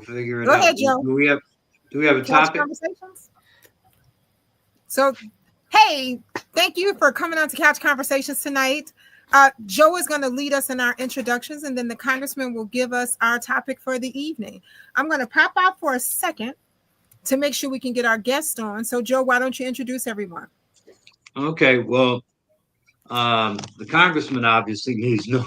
we'll figure it Go out. ahead, Joe. Do we have a Couch topic? Conversations. So, hey, thank you for coming on to Couch Conversations tonight. Joe is going to lead us in our introductions, and then the congressman will give us our topic for the evening. I'm going to pop out for a second to make sure we can get our guest on. So, Joe, why don't you introduce everyone? Okay, well, the congressman obviously needs no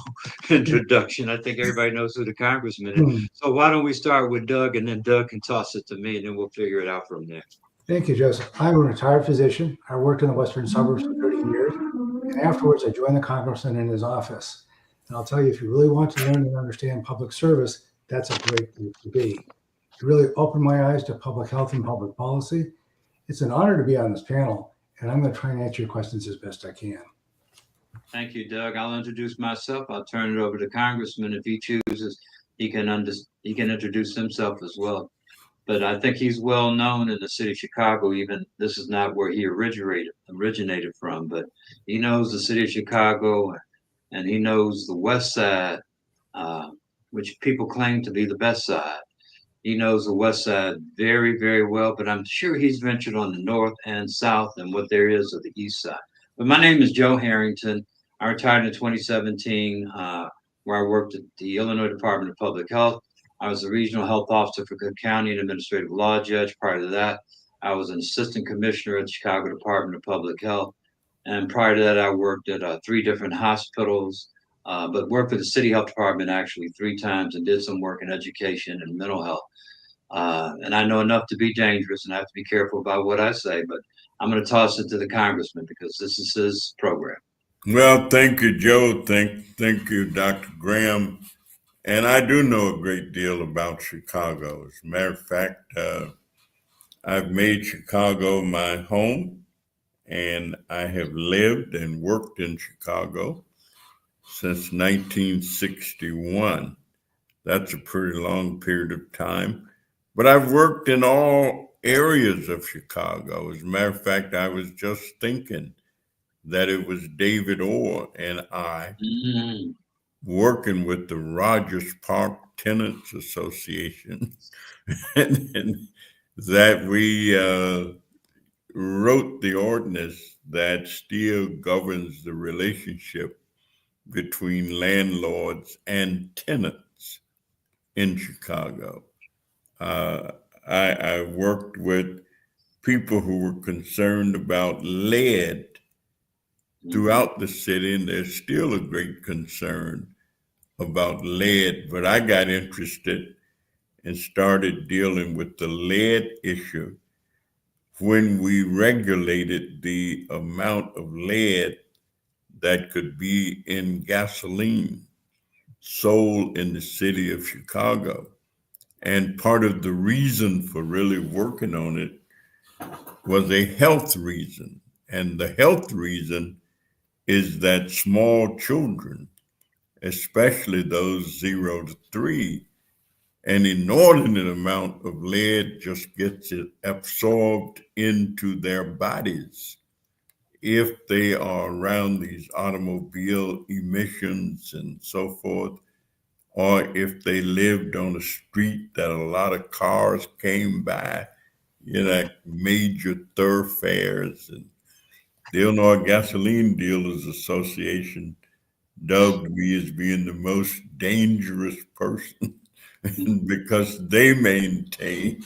introduction. I think everybody knows who the congressman is. So why don't we start with Doug, and then Doug can toss it to me, and then we'll figure it out from there. Thank you, Joseph. I'm a retired physician. I worked in the western suburbs for 30 years. And afterwards, I joined the congressman in his office. And I'll tell you, if you really want to learn and understand public service, that's a great place to be. It really opened my eyes to public health and public policy. It's an honor to be on this panel, and I'm going to try and answer your questions as best I can. Thank you, Doug. I'll introduce myself. I'll turn it over to the congressman. If he chooses, he can introduce himself as well. But I think he's well known in the city of Chicago. Even this is not where he originated from, but he knows the city of Chicago, and he knows the West Side, which people claim to be the best side. He knows the West Side very, very well, but I'm sure he's ventured on the North and South and what there is of the East Side. But my name is Joe Harrington. I retired in 2017, where I worked at the Illinois Department of Public Health. I was the regional health officer for Cook County and administrative law judge. Prior to that, I was an assistant commissioner at the Chicago Department of Public Health. And prior to that, I worked at 3 different hospitals, but worked for the city health department actually 3 times and did some work in education and mental health. And I know enough to be dangerous, and I have to be careful about what I say, but I'm going to toss it to the congressman because this is his program. Well, thank you, Joe. Thank you, Dr. Graham. And I do know a great deal about Chicago. As a matter of fact, I've made Chicago my home, and I have lived and worked in Chicago since 1961. That's a pretty long period of time. But I've worked in all areas of Chicago. As a matter of fact, I was just thinking that it was David Orr and I working with the Rogers Park Tenants Association, and that we wrote the ordinance that still governs the relationship between landlords and tenants in Chicago. I worked with people who were concerned about lead throughout the city, and there's still a great concern about lead, but I got interested and started dealing with the lead issue when we regulated the amount of lead that could be in gasoline sold in the city of Chicago. And part of the reason for really working on it was a health reason. And the health reason is that small children, especially those 0 to 3, an inordinate amount of lead just gets it absorbed into their bodies if they are around these automobile emissions and so forth, or if they lived on a street that a lot of cars came by, major thoroughfares. And the Illinois Gasoline Dealers Association dubbed me as being the most dangerous person because they maintained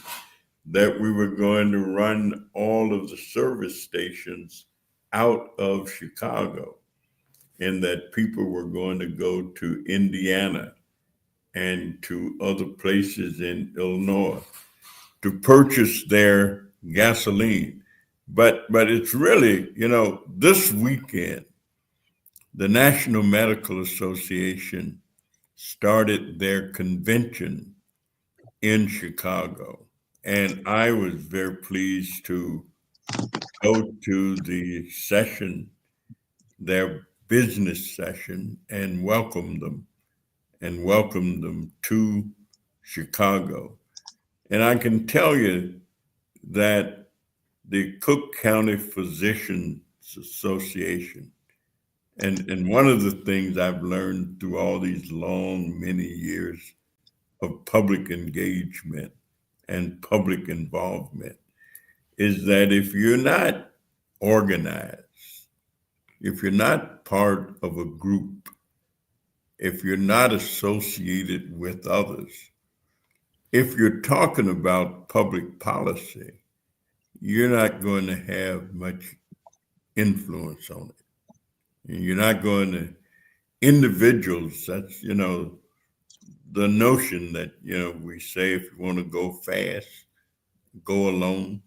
that we were going to run all of the service stations out of Chicago, and that people were going to go to Indiana and to other places in Illinois to purchase their gasoline. But it's really, this weekend, the National Medical Association started their convention in Chicago. And I was very pleased to go to the session, their business session, and welcome them to Chicago. And I can tell you that the Cook County Physicians Association, and one of the things I've learned through all these many years of public engagement and public involvement is that if you're not organized, if you're not part of a group, if you're not associated with others, if you're talking about public policy, you're not going to have much influence on it. And you're not going to, individuals, that's, the notion that, we say if you want to go fast, go alone.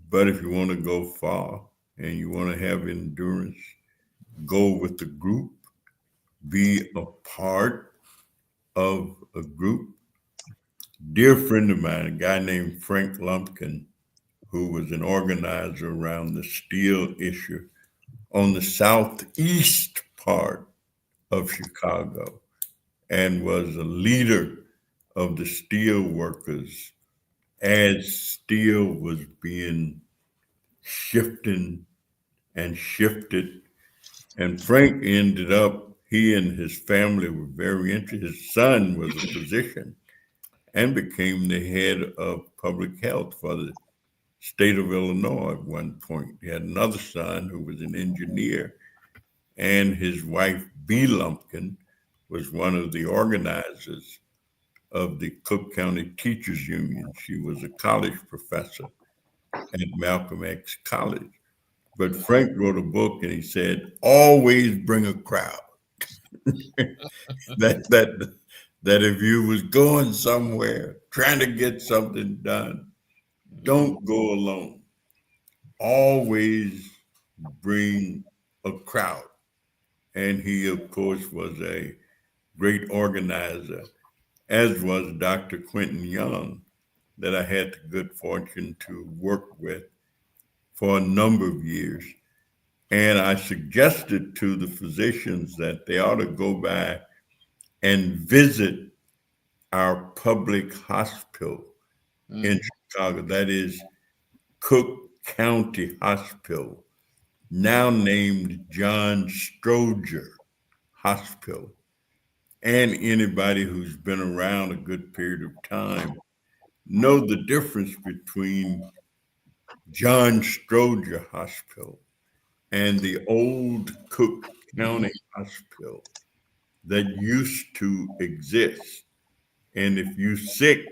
But if you want to go far and you want to have endurance, go with the group, be a part of a group. Dear friend of mine, a guy named Frank Lumpkin, who was an organizer around the steel issue on the southeast part of Chicago and was a leader of the steel workers as steel was being shifted. And Frank ended up, he and his family were very interested. His son was a physician and became the head of public health for the state of Illinois at one point. He had another son who was an engineer, and his wife, Bee Lumpkin, was one of the organizers of the Cook County Teachers Union. She was a college professor at Malcolm X College. But Frank wrote a book and he said, always bring a crowd. that if you was going somewhere, trying to get something done, don't go alone. Always bring a crowd. And he, of course, was a great organizer, as was Dr. Quentin Young, that I had the good fortune to work with for a number of years. And I suggested to the physicians that they ought to go by and visit our public hospital in Chicago. That is Cook County Hospital, now named John Stroger Hospital. And anybody who's been around a good period of time know the difference between John Stroger Hospital and the old Cook County Hospital that used to exist. And if you're sick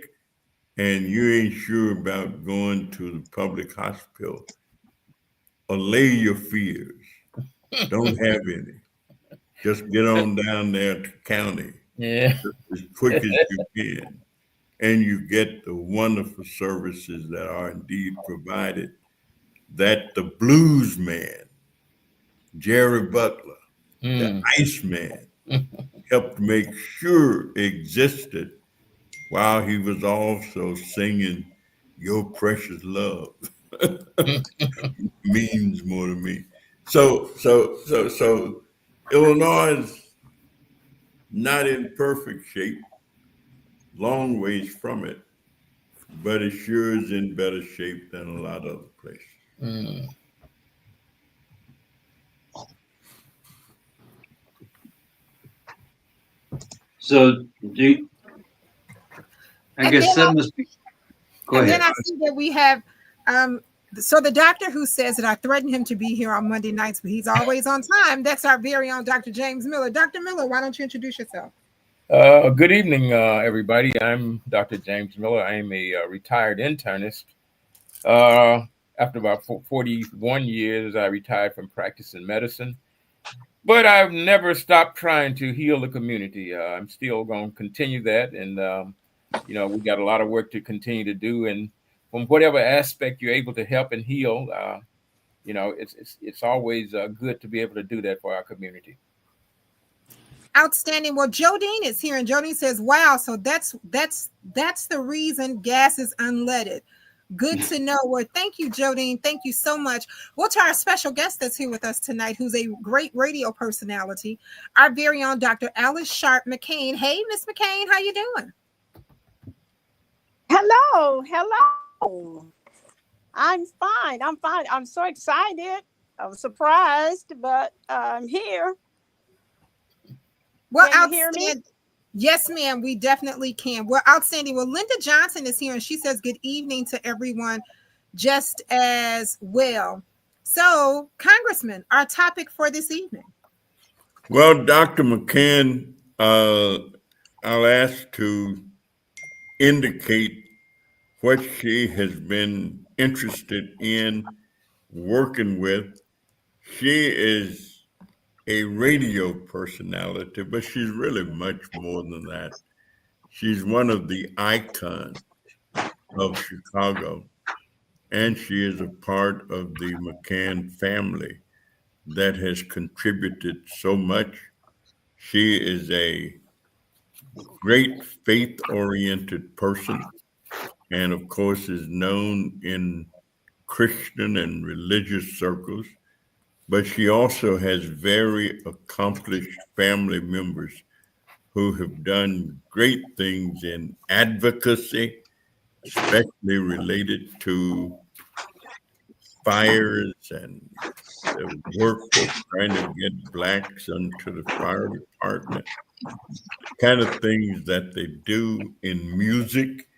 and you ain't sure about going to the public hospital, allay your fears. Don't have any. Just get on down there to county as quick as you can. And you get the wonderful services that are indeed provided that the blues man, Jerry Butler, the Iceman, helped make sure existed while he was also singing Your Precious Love means more to me. So Illinois is not in perfect shape, long ways from it, but it sure is in better shape than a lot of other places. So I guess that must be. Go ahead. Then I see that we have so the doctor who says that I threatened him to be here on Monday nights, but he's always on time. That's our very own Dr. James Miller. Dr. Miller, why don't you introduce yourself? Good evening, everybody. I'm Dr. James Miller. I am a retired internist. After about 41 years, I retired from practicing medicine. But I've never stopped trying to heal the community. I'm still going to continue that. And, we got a lot of work to continue to do. And from whatever aspect you're able to help and heal, it's always good to be able to do that for our community. Outstanding. Well, Jodine is here, and Jodine says, wow, so that's the reason gas is unleaded. Good to know. Well, thank you, Jodine. Thank you so much. We'll to our special guest that's here with us tonight, who's a great radio personality, our very own Dr. Alice Sharp McCain. Hey, Miss McCain, how you doing? Hello. I'm fine. I'm so excited. I'm surprised, but I'm here. Well, can you hear me? Yes, ma'am, we definitely can. Well, outstanding. Well, Linda Johnson is here and she says good evening to everyone just as well. So, Congressman, our topic for this evening. Well, Dr. McCann, I'll ask to indicate what she has been interested in working with. She is a radio personality, but she's really much more than that. She's one of the icons of Chicago, and she is a part of the McCann family that has contributed so much. She is a great faith-oriented person, and of course is known in Christian and religious circles, but she also has very accomplished family members who have done great things in advocacy, especially related to fires and the work of trying to get blacks into the fire department, kind of things that they do in music.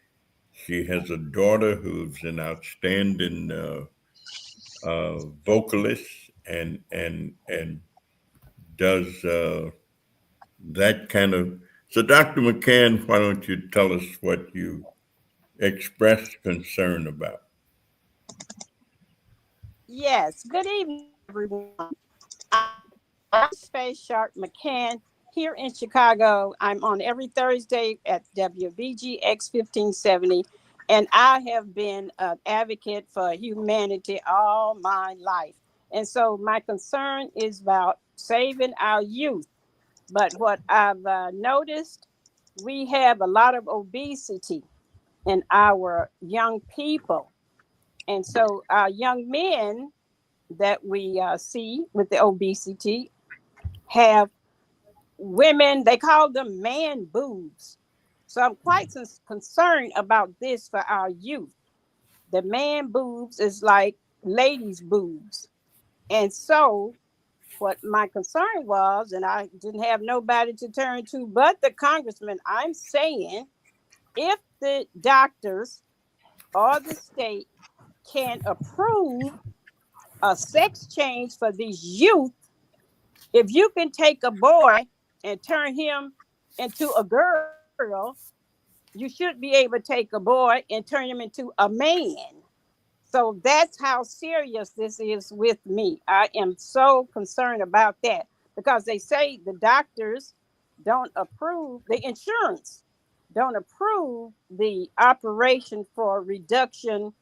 She has a daughter who's an outstanding vocalist and does that kind of. So, Dr. McCann, why don't you tell us what you expressed concern about? Yes. Good evening, everyone. I'm Space Shark McCann here in Chicago. I'm on every Thursday at WBGX 1570, and I have been an advocate for humanity all my life. And so my concern is about saving our youth. But what I've noticed, we have a lot of obesity in our young people. And so our young men that we see with the obesity have women, they call them man boobs. So I'm quite concerned about this for our youth. The man boobs is like ladies' boobs. And so what my concern was, and I didn't have nobody to turn to but the congressman, I'm saying if the doctors or the state can approve a sex change for these youth, if you can take a boy and turn him into a girl, you should be able to take a boy and turn him into a man. So that's how serious this is with me. I am so concerned about that because they say the doctors don't approve, the insurance don't approve the operation for reduction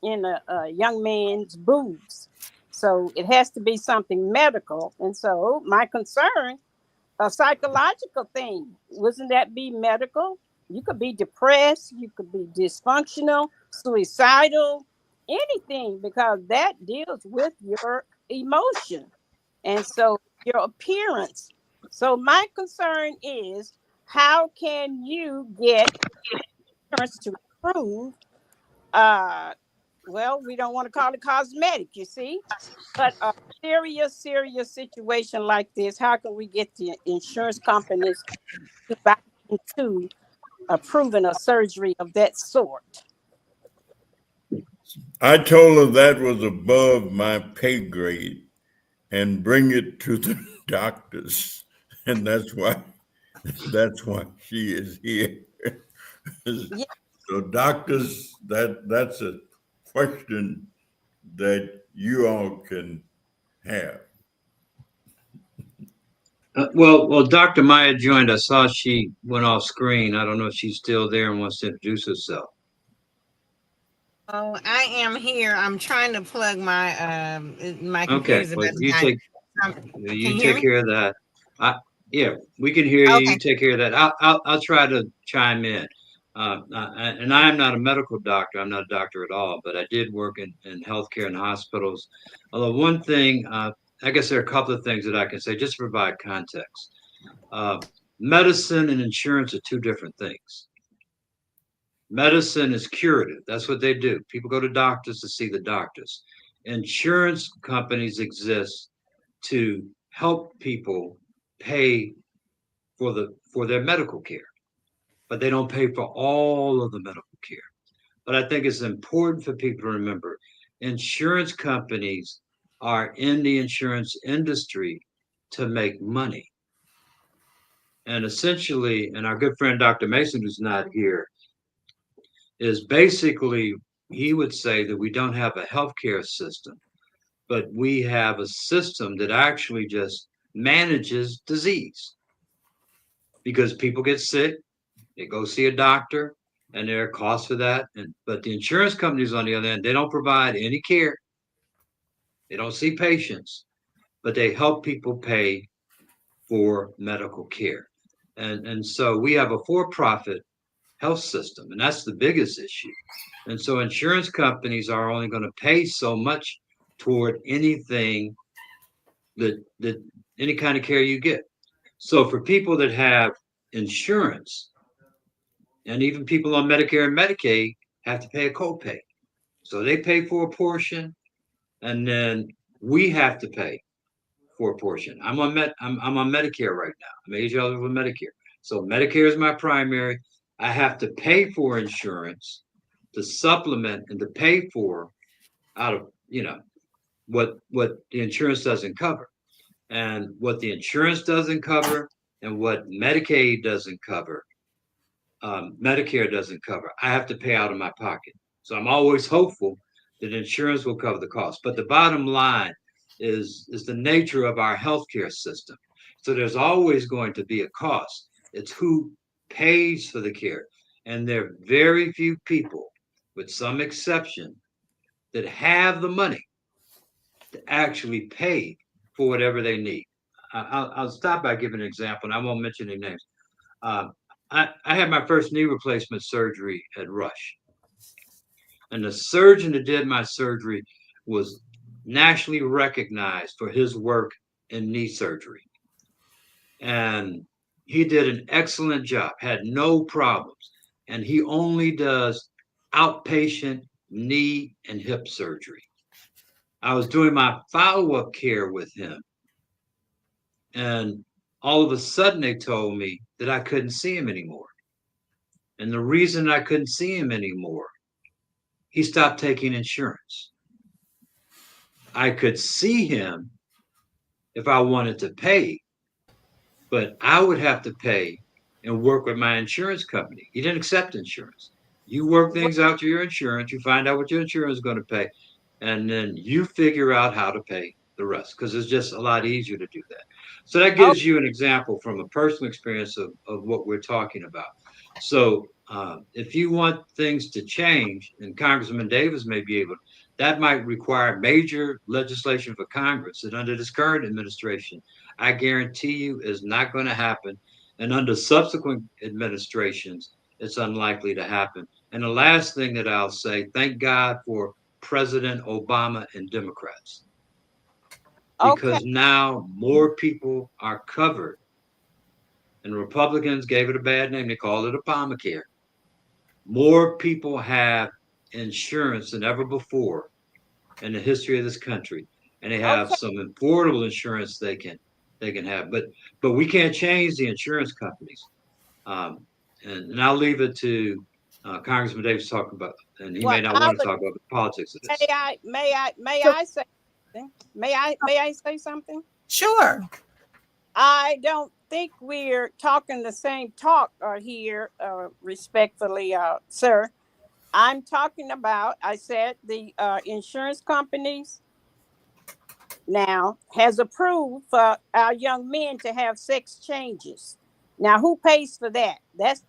in a young man's boobs. So it has to be something medical. And so my concern, a psychological thing, wouldn't that be medical? You could be depressed, you could be dysfunctional, suicidal, anything, because that deals with your emotion and so your appearance. So my concern is how can you get insurance to improve well, we don't want to call it cosmetic, you see, but a serious situation like this, how can we get the insurance companies to buy into approving a surgery of that sort? I told her that was above my pay grade and bring it to the doctors. And that's why she is here. Yeah. So doctors, that's a question that you all can have. Well, Dr. Maya joined. I saw she went off screen. I don't know if she's still there and wants to introduce herself. Oh, I am here. I'm trying to plug my Okay, computer's well, about to die. Can you you hear take me? care of that. Yeah, we can hear you. Okay. You take care of that. I'll try to chime in. And I am not a medical doctor. I'm not a doctor at all, but I did work in healthcare and hospitals. Although one thing, I guess there are a couple of things that I can say just to provide context. Uh, Medicine and insurance are two different things. Medicine is curative. That's what they do. People go to doctors to see the doctors. Insurance companies exist to help people pay for their medical care, but they don't pay for all of the medical care. But I think it's important for people to remember insurance companies are in the insurance industry to make money. And essentially, and our good friend Dr. Mason, who's not here, is basically, he would say that we don't have a healthcare system, but we have a system that actually just manages disease. Because people get sick, they go see a doctor, and there are costs for that. But the insurance companies, on the other hand, they don't provide any care. They don't see patients, but they help people pay for medical care. And so we have a for-profit health system, and that's the biggest issue. And so insurance companies are only going to pay so much toward anything that any kind of care you get. So for people that have insurance, and even people on Medicare and Medicaid have to pay a copay. So they pay for a portion, and then we have to pay for a portion. I'm on Medicare right now. I'm age eligible for Medicare. So Medicare is my primary. I have to pay for insurance to supplement and to pay for out of, what the insurance doesn't cover. And what the insurance doesn't cover and what Medicaid doesn't cover, Medicare doesn't cover, I have to pay out of my pocket. So I'm always hopeful that insurance will cover the cost. But the bottom line is the nature of our healthcare system. So there's always going to be a cost. It's who pays for the care. And there are very few people, with some exception, that have the money to actually pay for whatever they need. I'll stop by giving an example, and I won't mention any names. I had my first knee replacement surgery at Rush. And the surgeon that did my surgery was nationally recognized for his work in knee surgery. And he did an excellent job, had no problems. And he only does outpatient knee and hip surgery. I was doing my follow-up care with him. And all of a sudden they told me that I couldn't see him anymore. And the reason I couldn't see him anymore, he stopped taking insurance. I could see him if I wanted to pay, but I would have to pay and work with my insurance company. He didn't accept insurance. You work things out to your insurance, you find out what your insurance is going to pay, and then you figure out how to pay the rest, because it's just a lot easier to do that. So that gives you an example from a personal experience of what we're talking about. So if you want things to change, and Congressman Davis may be able, that might require major legislation for Congress that under this current administration, I guarantee you is not going to happen. And under subsequent administrations, it's unlikely to happen. And the last thing that I'll say, thank God for President Obama and Democrats. Because now more people are covered. And Republicans gave it a bad name. They called it Obamacare. More people have insurance than ever before in the history of this country. And they have some affordable insurance they can have. But we can't change the insurance companies. And I'll leave it to Congressman Davis to talk about, and he may not want to talk about the politics of this. May I say something? May I say something? Sure. I don't think we're talking the same talk here, respectfully, sir. I'm talking about, I said the insurance companies now has approved for our young men to have sex changes. Now, who pays for that? That's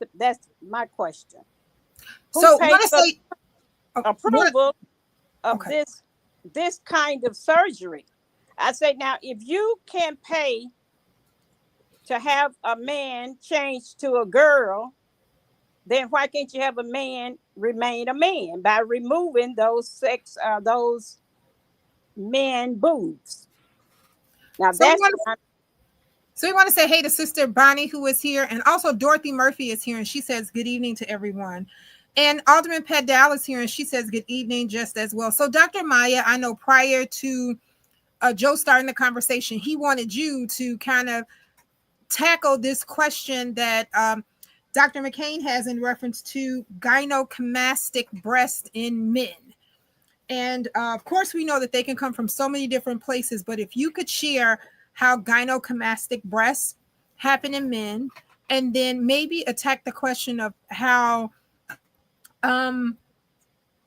my question. So want to say approval of this kind of surgery? I say, now, if you can pay to have a man change to a girl, then why can't you have a man remain a man by removing those men boobs? Now so we want to say hey to Sister Bonnie, who is here, and also Dorothy Murphy is here, and she says good evening to everyone. And Alderman Pat Dow is here, and she says good evening just as well. So Dr. Maya, I know prior to Joe starting the conversation, he wanted you to kind of tackle this question that Dr. McCain has in reference to gynecomastic breast in men. And of course, we know that they can come from so many different places, but if you could share how gynecomastic breasts happen in men, and then maybe attack the question of how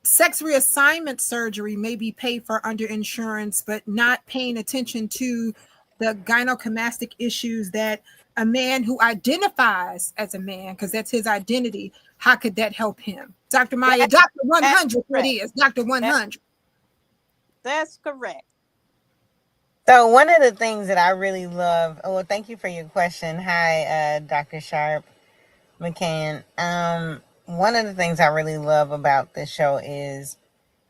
sex reassignment surgery may be paid for under insurance, but not paying attention to the gynecomastic issues that a man who identifies as a man, because that's his identity, how could that help him? Dr. Maya, Dr. 100, it is, Dr. 100. That's correct. So one of the things that I really love, well, thank you for your question. Hi, Dr. Sharp McCann. One of the things I really love about this show is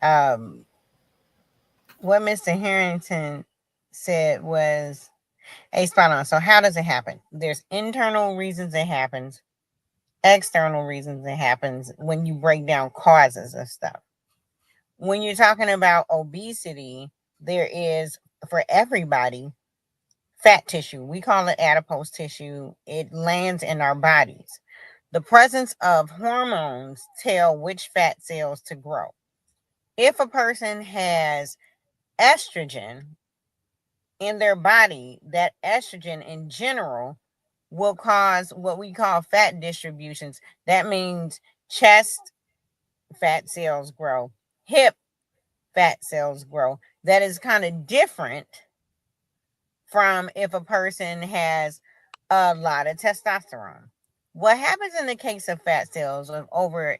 what Mr. Harrington said was spot on. So how does it happen? There's internal reasons it happens, external reasons it happens when you break down causes of stuff. When you're talking about obesity, there is, for everybody, fat tissue. We call it adipose tissue. It lands in our bodies. The presence of hormones tell which fat cells to grow. If a person has estrogen in their body, that estrogen in general will cause what we call fat distributions. That means chest fat cells grow, hip fat cells grow. That is kind of different from if a person has a lot of testosterone. What happens in the case of fat cells or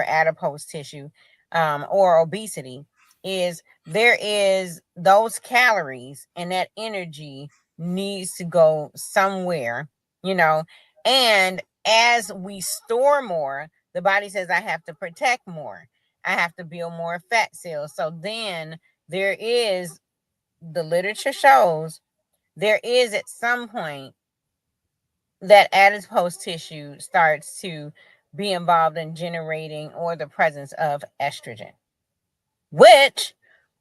adipose tissue or obesity is there is those calories and that energy needs to go somewhere, and as we store more, the body says, I have to protect more. I have to build more fat cells. So then there is, the literature shows, there is at some point that adipose tissue starts to be involved in generating or the presence of estrogen, which,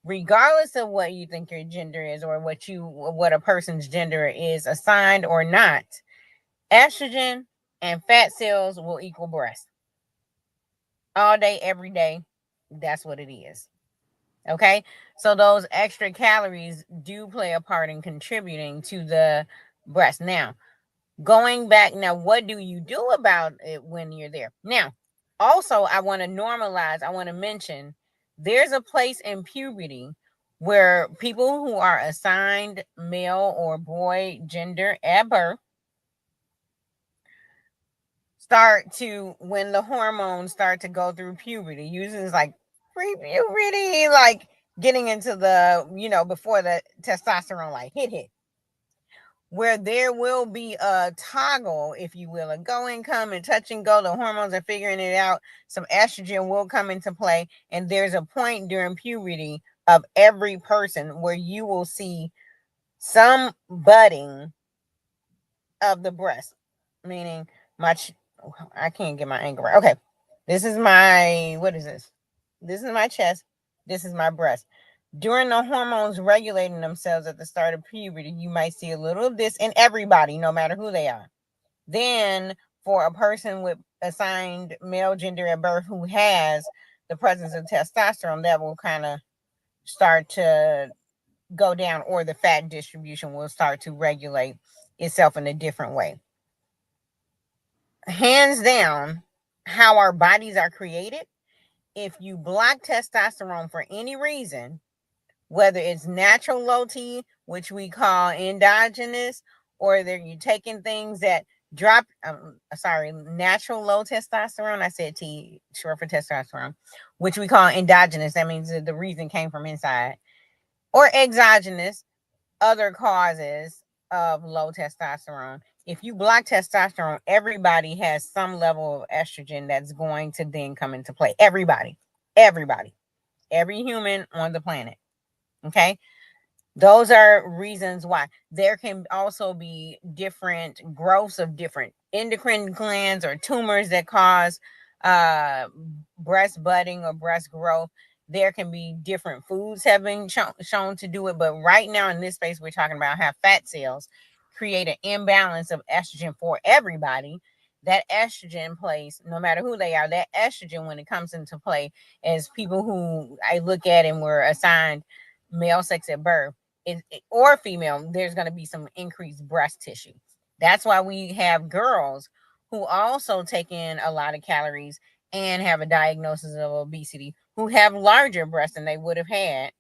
regardless of what you think your gender is or what a person's gender is assigned or not, estrogen and fat cells will equal breast. All day, every day, that's what it is. Okay, so those extra calories do play a part in contributing to the breast. Now, going back, what do you do about it when you're there? Now, also, I want to mention, there's a place in puberty where people who are assigned male or boy gender at birth when the hormones start to go through puberty, usually it's like pre-puberty, like getting into the, before the testosterone like hit, where there will be a toggle, if you will, a go and come and touch and go. The hormones are figuring it out. Some estrogen will come into play. And there's a point during puberty of every person where you will see some budding of the breast, meaning I can't get my angle right. Okay. This is what is this? This is my chest. This is my breast. During the hormones regulating themselves at the start of puberty, you might see a little of this in everybody, no matter who they are. Then for a person with assigned male gender at birth who has the presence of testosterone, that will kind of start to go down, or the fat distribution will start to regulate itself in a different way. Hands down, how our bodies are created, if you block testosterone for any reason, whether it's natural low T, which we call endogenous, or you're taking things that drop, natural low testosterone, I said T, short for testosterone, which we call endogenous. That means that the reason came from inside. Or exogenous, other causes of low testosterone. If you block testosterone, everybody has some level of estrogen that's going to then come into play. Everybody, every human on the planet. Okay. Those are reasons why. There can also be different growths of different endocrine glands or tumors that cause breast budding or breast growth. There can be different foods have been shown to do it. But right now in this space, we're talking about how fat cells create an imbalance of estrogen for everybody. That estrogen plays, no matter who they are, that estrogen, when it comes into play, as people who I look at and were assigned male sex at birth, or female, there's going to be some increased breast tissue. That's why we have girls who also take in a lot of calories and have a diagnosis of obesity, who have larger breasts than they would have had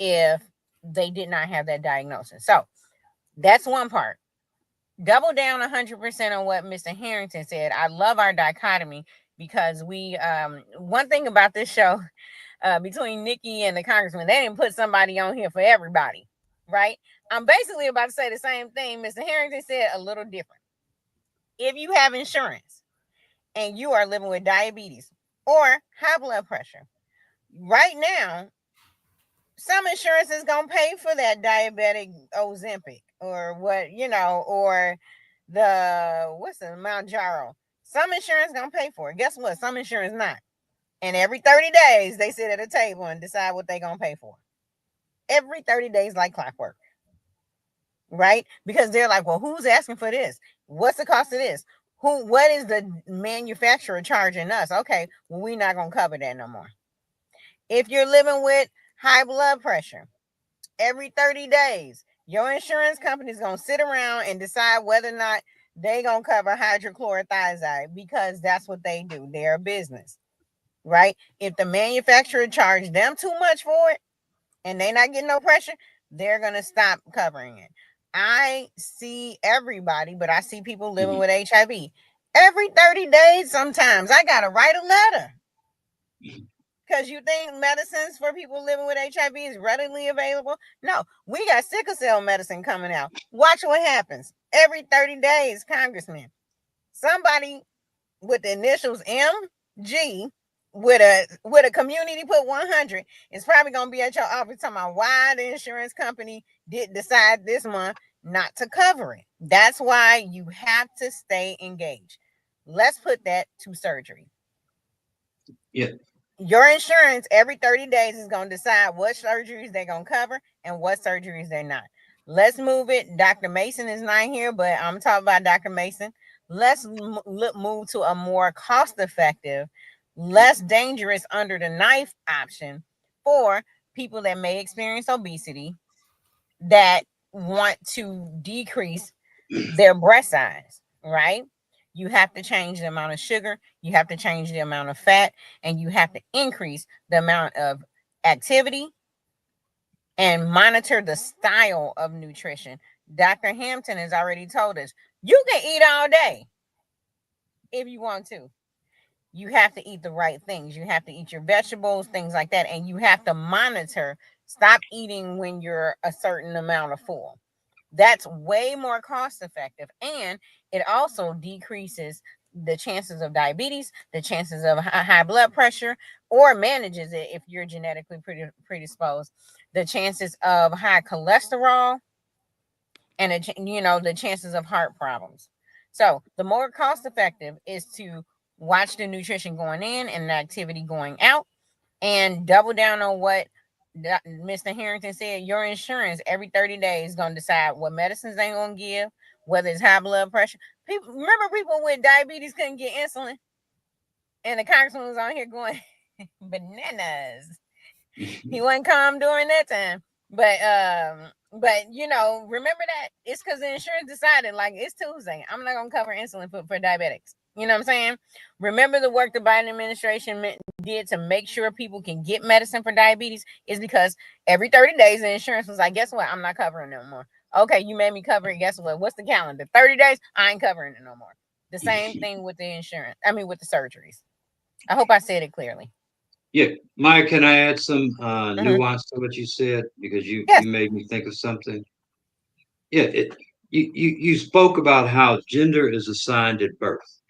if they did not have that diagnosis. So that's one part. Double down 100% on what Mr. Harrington said. I love our dichotomy, because we one thing about this show, between Nikki and the congressman, they didn't put somebody on here for everybody, right? I'm basically about to say the same thing Mr. Harrington said, a little different. If you have insurance and you are living with diabetes or high blood pressure, right now, some insurance is going to pay for that diabetic Ozempic, or what, or what's the Mount Jaro. Some insurance going to pay for it. Guess what? Some insurance not. And every 30 days, they sit at a table and decide what they're going to pay for. Every 30 days, like clockwork. Right? Because they're like, well, who's asking for this? What's the cost of this? What is the manufacturer charging us? Okay, well, we're not going to cover that no more. If you're living with high blood pressure, every 30 days, your insurance company is going to sit around and decide whether or not they're going to cover hydrochlorothiazide, because that's what they do. They're a business, right? If the manufacturer charged them too much for it and they're not getting no pressure, they're going to stop covering it. I see everybody, but I see people living with HIV. Every 30 days, sometimes I got to write a letter. Because you think medicines for people living with HIV is readily available? No, we got sickle cell medicine coming out. Watch what happens. Every 30 days, Congressman, somebody with the initials MG with a community put 100 is probably going to be at your office talking about why the insurance company did decide this month not to cover it. That's why you have to stay engaged. Let's put that to surgery. Yeah. Your insurance every 30 days is going to decide what surgeries they're going to cover and what surgeries they're not. Let's move it. Dr. Mason is not here, but I'm talking about Dr. Mason. Let's move to a more cost-effective, less dangerous under the knife option for people that may experience obesity, that want to decrease their breast size, right? You have to change the amount of sugar, you have to change the amount of fat, and you have to increase the amount of activity and monitor the style of nutrition. Dr. Hampton has already told us you can eat all day if you want to. You have to eat the right things. You have to eat your vegetables, things like that. And you have to monitor. Stop eating when you're a certain amount of full. That's way more cost effective. And it also decreases the chances of diabetes, the chances of high blood pressure, or manages it if you're genetically predisposed, the chances of high cholesterol, and the chances of heart problems. So the more cost effective is to watch the nutrition going in and the activity going out, and double down on what Mr. Harrington said. Your insurance every 30 days is going to decide what medicines they're going to give, whether it's high blood pressure. Remember people with diabetes couldn't get insulin? And the congressman was on here going bananas. He wasn't calm during that time. But remember that it's because the insurance decided, like, it's Tuesday, I'm not gonna cover insulin for diabetics. You know what I'm saying? Remember the work the Biden administration did to make sure people can get medicine for diabetes is because every 30 days the insurance was like, guess what? I'm not covering it no more. Okay, you made me cover it. Guess what? What's the calendar? 30 days, I ain't covering it no more. The same thing with the insurance. With the surgeries. I hope I said it clearly. Yeah, Maya, can I add some nuance to what you said, because you made me think of something. Yeah, you spoke about how gender is assigned at birth,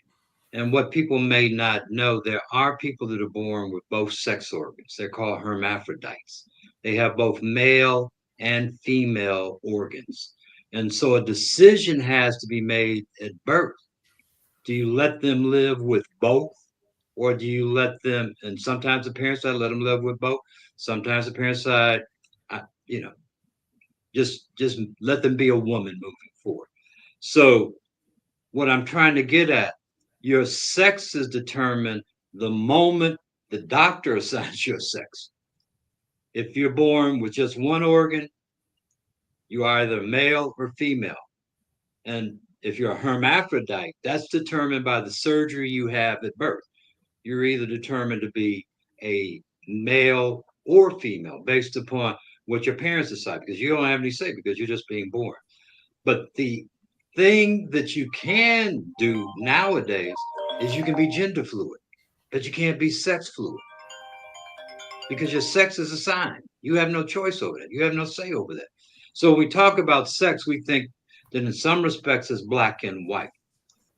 and what people may not know, there are people that are born with both sex organs. They're called hermaphrodites. They have both male and female organs, and so a decision has to be made at birth. Do you let them live with both? Or do you let them, and sometimes the parents side let them live with both. Sometimes the parents side, Just let them be a woman moving forward. So what I'm trying to get at, your sex is determined the moment the doctor assigns your sex. If you're born with just one organ, you're either male or female. And if you're a hermaphrodite, that's determined by the surgery you have at birth. You're either determined to be a male or female based upon what your parents decide, because you don't have any say because you're just being born. But the thing that you can do nowadays is you can be gender fluid, but you can't be sex fluid because your sex is assigned. You have no choice over that. You have no say over that. So when we talk about sex, we think that in some respects it's black and white.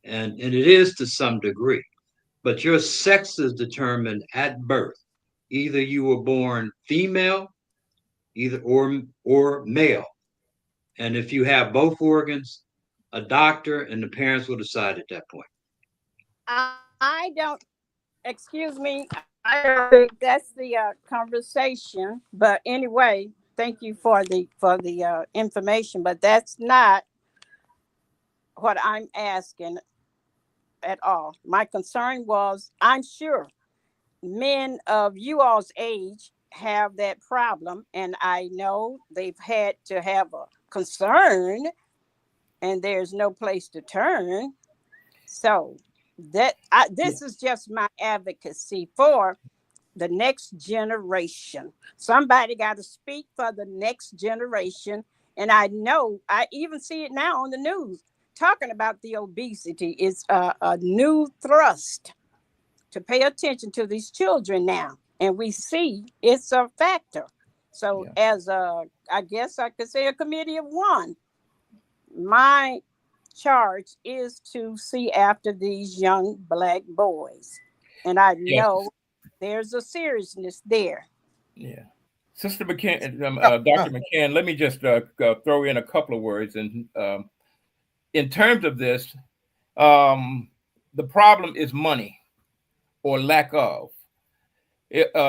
And it is to some degree. But your sex is determined at birth. Either you were born female, either or male. And if you have both organs, a doctor and the parents will decide at that point. I don't, excuse me, I don't think that's the conversation. But anyway, thank you for the information. But that's not what I'm asking at all. My concern was, I'm sure men of you all's age have that problem, and I know they've had to have a concern, and there's no place to turn. So this is just my advocacy for the next generation. Somebody got to speak for the next generation, and I know I even see it now on the news talking about the obesity. It's a new thrust to pay attention to these children now, and we see it's a factor. So as I guess I could say a committee of one, my charge is to see after these young Black boys, and I know there's a seriousness there. Yeah. Sister McCann, Dr. McCann, let me just throw in a couple of words. And in terms of this, the problem is money or lack of.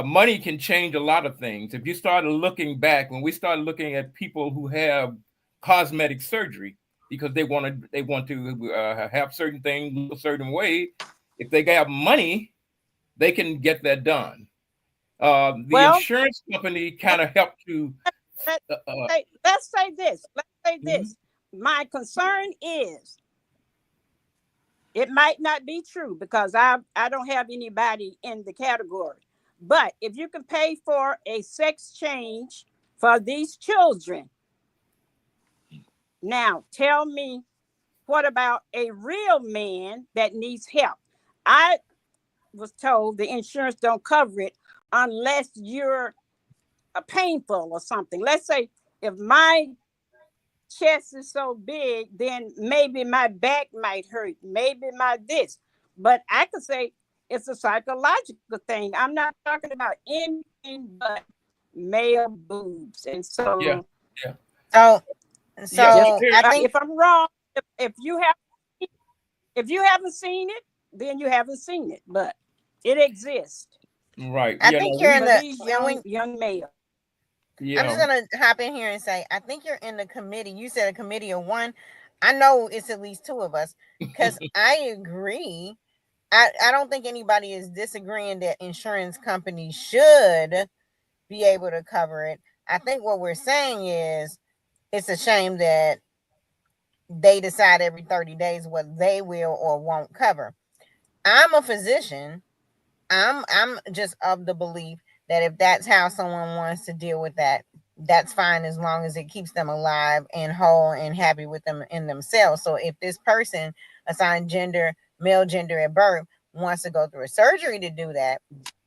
Money can change a lot of things. If you started looking back, when we started looking at people who have cosmetic surgery because they want to have certain things look a certain way, if they have money, they can get that done. The insurance company kind of helped to. Let's say this. My concern is, it might not be true because I don't have anybody in the category. But if you can pay for a sex change for these children, now tell me, what about a real man that needs help? I was told the insurance don't cover it unless you're painful or something. Let's say if my chest is so big, then maybe my back might hurt, maybe my this. But I could say it's a psychological thing. I'm not talking about anything but male boobs. And so, So I think if I'm wrong, if you haven't seen it, then you haven't seen it. But it exists. Right. I think you're in the young male. I'm just gonna hop in here and say, I think you're in the committee. You said a committee of one. I know it's at least two of us, because I agree. I don't think anybody is disagreeing that insurance companies should be able to cover it. I think what we're saying is it's a shame that they decide every 30 days what they will or won't cover. I'm a physician. I'm just of the belief that if that's how someone wants to deal with that, that's fine, as long as it keeps them alive and whole and happy with them in themselves. So if this person assigned male gender at birth wants to go through a surgery to do that,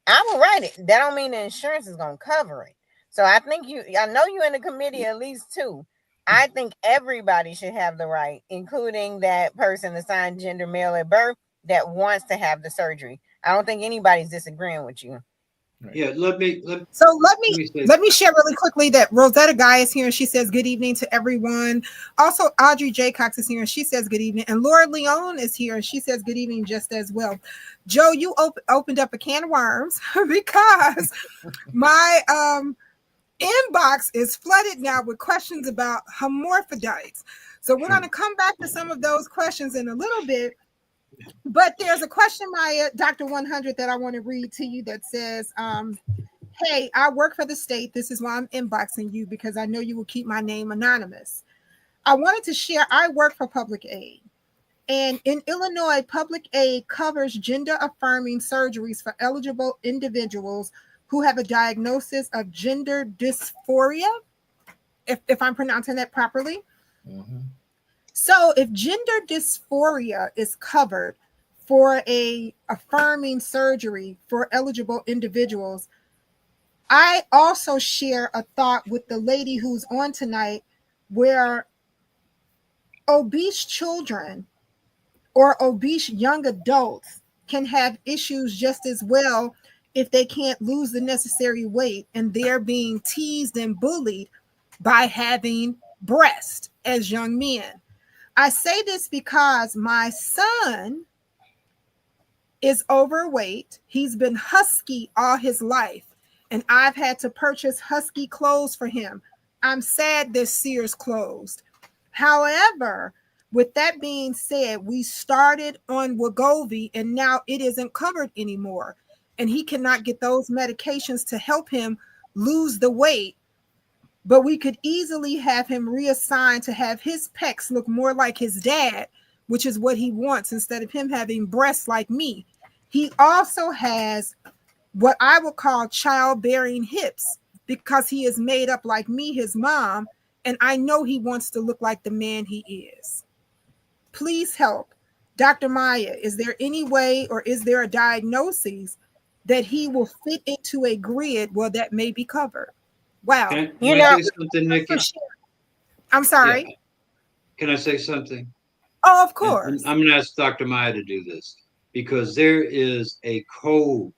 I will write it. That don't mean the insurance is going to cover it. So I think I know you're in the committee at least two. I think everybody should have the right, including that person assigned gender male at birth that wants to have the surgery. I don't think anybody's disagreeing with you. Yeah, let me share really quickly that Rosetta Guy is here and she says good evening to everyone. Also, Audrey J. Cox is here and she says good evening. And Laura Leone is here and she says good evening just as well. Joe, you opened up a can of worms because my inbox is flooded now with questions about hermaphrodites. So we're going to come back to some of those questions in a little bit. But there's a question, Maya, Dr. 100, that I want to read to you that says, hey, I work for the state. This is why I'm inboxing you, because I know you will keep my name anonymous. I wanted to share, I work for public aid. And in Illinois, public aid covers gender affirming surgeries for eligible individuals who have a diagnosis of gender dysphoria, if I'm pronouncing that properly. Mm-hmm. So if gender dysphoria is covered for a affirming surgery for eligible individuals, I also share a thought with the lady who's on tonight, where obese children or obese young adults can have issues just as well if they can't lose the necessary weight and they're being teased and bullied by having breasts as young men. I say this because my son is overweight. He's been husky all his life, and I've had to purchase husky clothes for him. I'm sad that Sears closed. However, with that being said, we started on Wegovy, and now it isn't covered anymore. And he cannot get those medications to help him lose the weight. But we could easily have him reassigned to have his pecs look more like his dad, which is what he wants, instead of him having breasts like me. He also has what I would call childbearing hips, because he is made up like me, his mom, and I know he wants to look like the man he is. Please help. Dr. Maya, is there any way, or is there a diagnosis that he will fit into a grid where that may be covered? Wow. Can I say something, Nikki? I'm sorry. Yeah. Can I say something? Oh, of course. I'm going to ask Dr. Maya to do this, because there is a code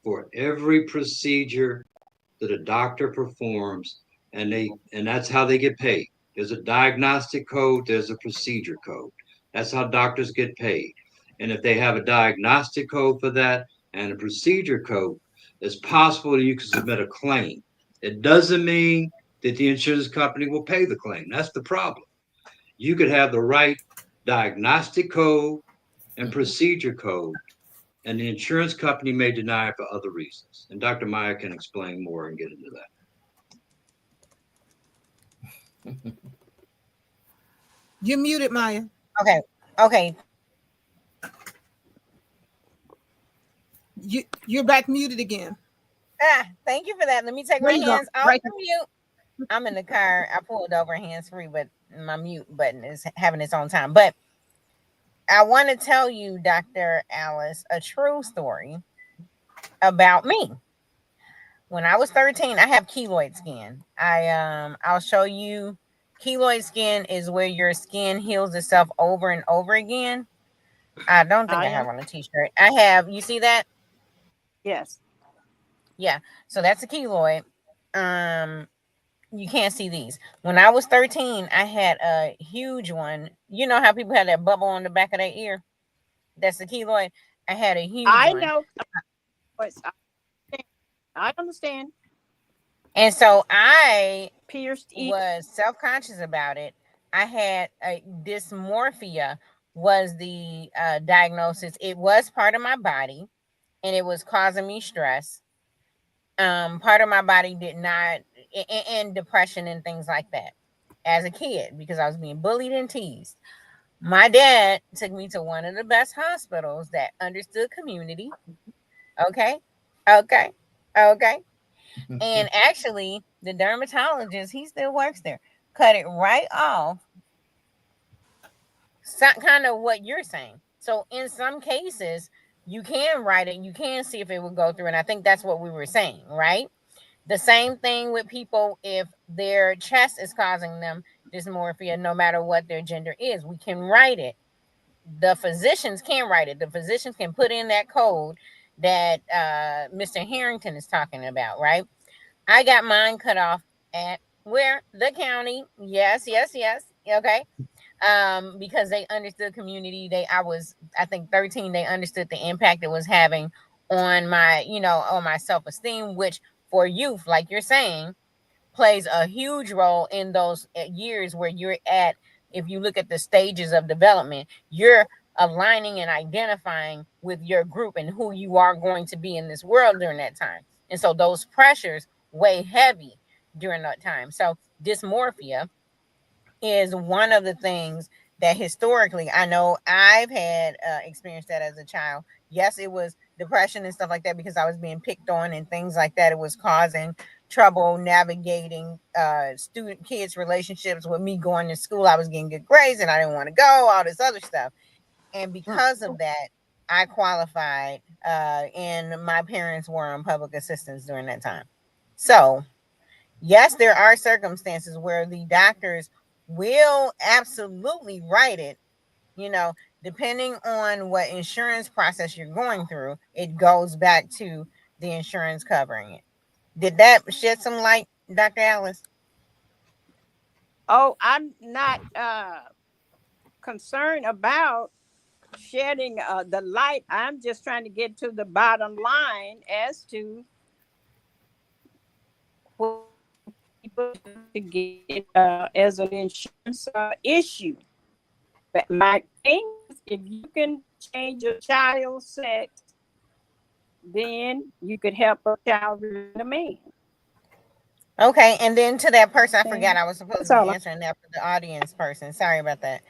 for every procedure that a doctor performs, and that's how they get paid. There's a diagnostic code, there's a procedure code. That's how doctors get paid. And if they have a diagnostic code for that and a procedure code, it's possible that you can submit a claim. It doesn't mean that the insurance company will pay the claim. That's the problem. You could have the right diagnostic code and procedure code, and the insurance company may deny it for other reasons. And Dr. Maya can explain more and get into that. You're muted, Maya. Okay. You're back muted again. Thank you for that. Let me take my hands off the mute. I'm in the car. I pulled over hands-free, but my mute button is having its own time. But I want to tell you, Dr. Alice, a true story about me. When I was 13, I have keloid skin. I'll show you. Keloid skin is where your skin heals itself over and over again. I don't think I have on a t-shirt. I have. You see that? Yes. Yeah. So that's a keloid. You can't see these. When I was 13, I had a huge one. You know how people have that bubble on the back of their ear? That's the keloid. I had a huge one. I know. I understand. And so I pierced was self-conscious about it. I had a dysmorphia was the diagnosis. It was part of my body, and it was causing me stress. Part of my body did not, and depression and things like that as a kid, because I was being bullied and teased. My dad took me to one of the best hospitals that understood community. Okay. And actually, the dermatologist, he still works there, cut it right off. Kind of what you're saying. So in some cases, you can write it, you can see if it will go through. And I think that's what we were saying, right? The same thing with people, if their chest is causing them dysmorphia, no matter what their gender is, we can write it. The physicians can write it. The physicians can put in that code that Mr. Harrington is talking about, right? I got mine cut off at where? The county. Yes. Okay. Because they understood community. I think 13, they understood the impact it was having on my, on my self-esteem, which for youth, like you're saying, plays a huge role in those years where you're at. If you look at the stages of development, you're aligning and identifying with your group and who you are going to be in this world during that time. And so those pressures weigh heavy during that time. So dysmorphia is one of the things that historically I know I've had experienced that as a child. Yes, it was depression and stuff like that because I was being picked on and things like that. It was causing trouble navigating student kids relationships with me going to school. I was getting good grades and I didn't want to go, all this other stuff. And because of that, I qualified and my parents were on public assistance during that time. So yes, there are circumstances where the doctors will absolutely write it, you know, depending on what insurance process you're going through, it goes back to the insurance covering it. Did that shed some light, Dr. Alice? Oh, I'm not concerned about shedding the light. I'm just trying to get to the bottom line as to what people to get as an insurance issue. But my thing is, if you can change a child's sex, then you could help a child remain a man. Okay, and then to that person, I forgot Okay. I was supposed That's to be all. answering that for the audience person. Sorry about that.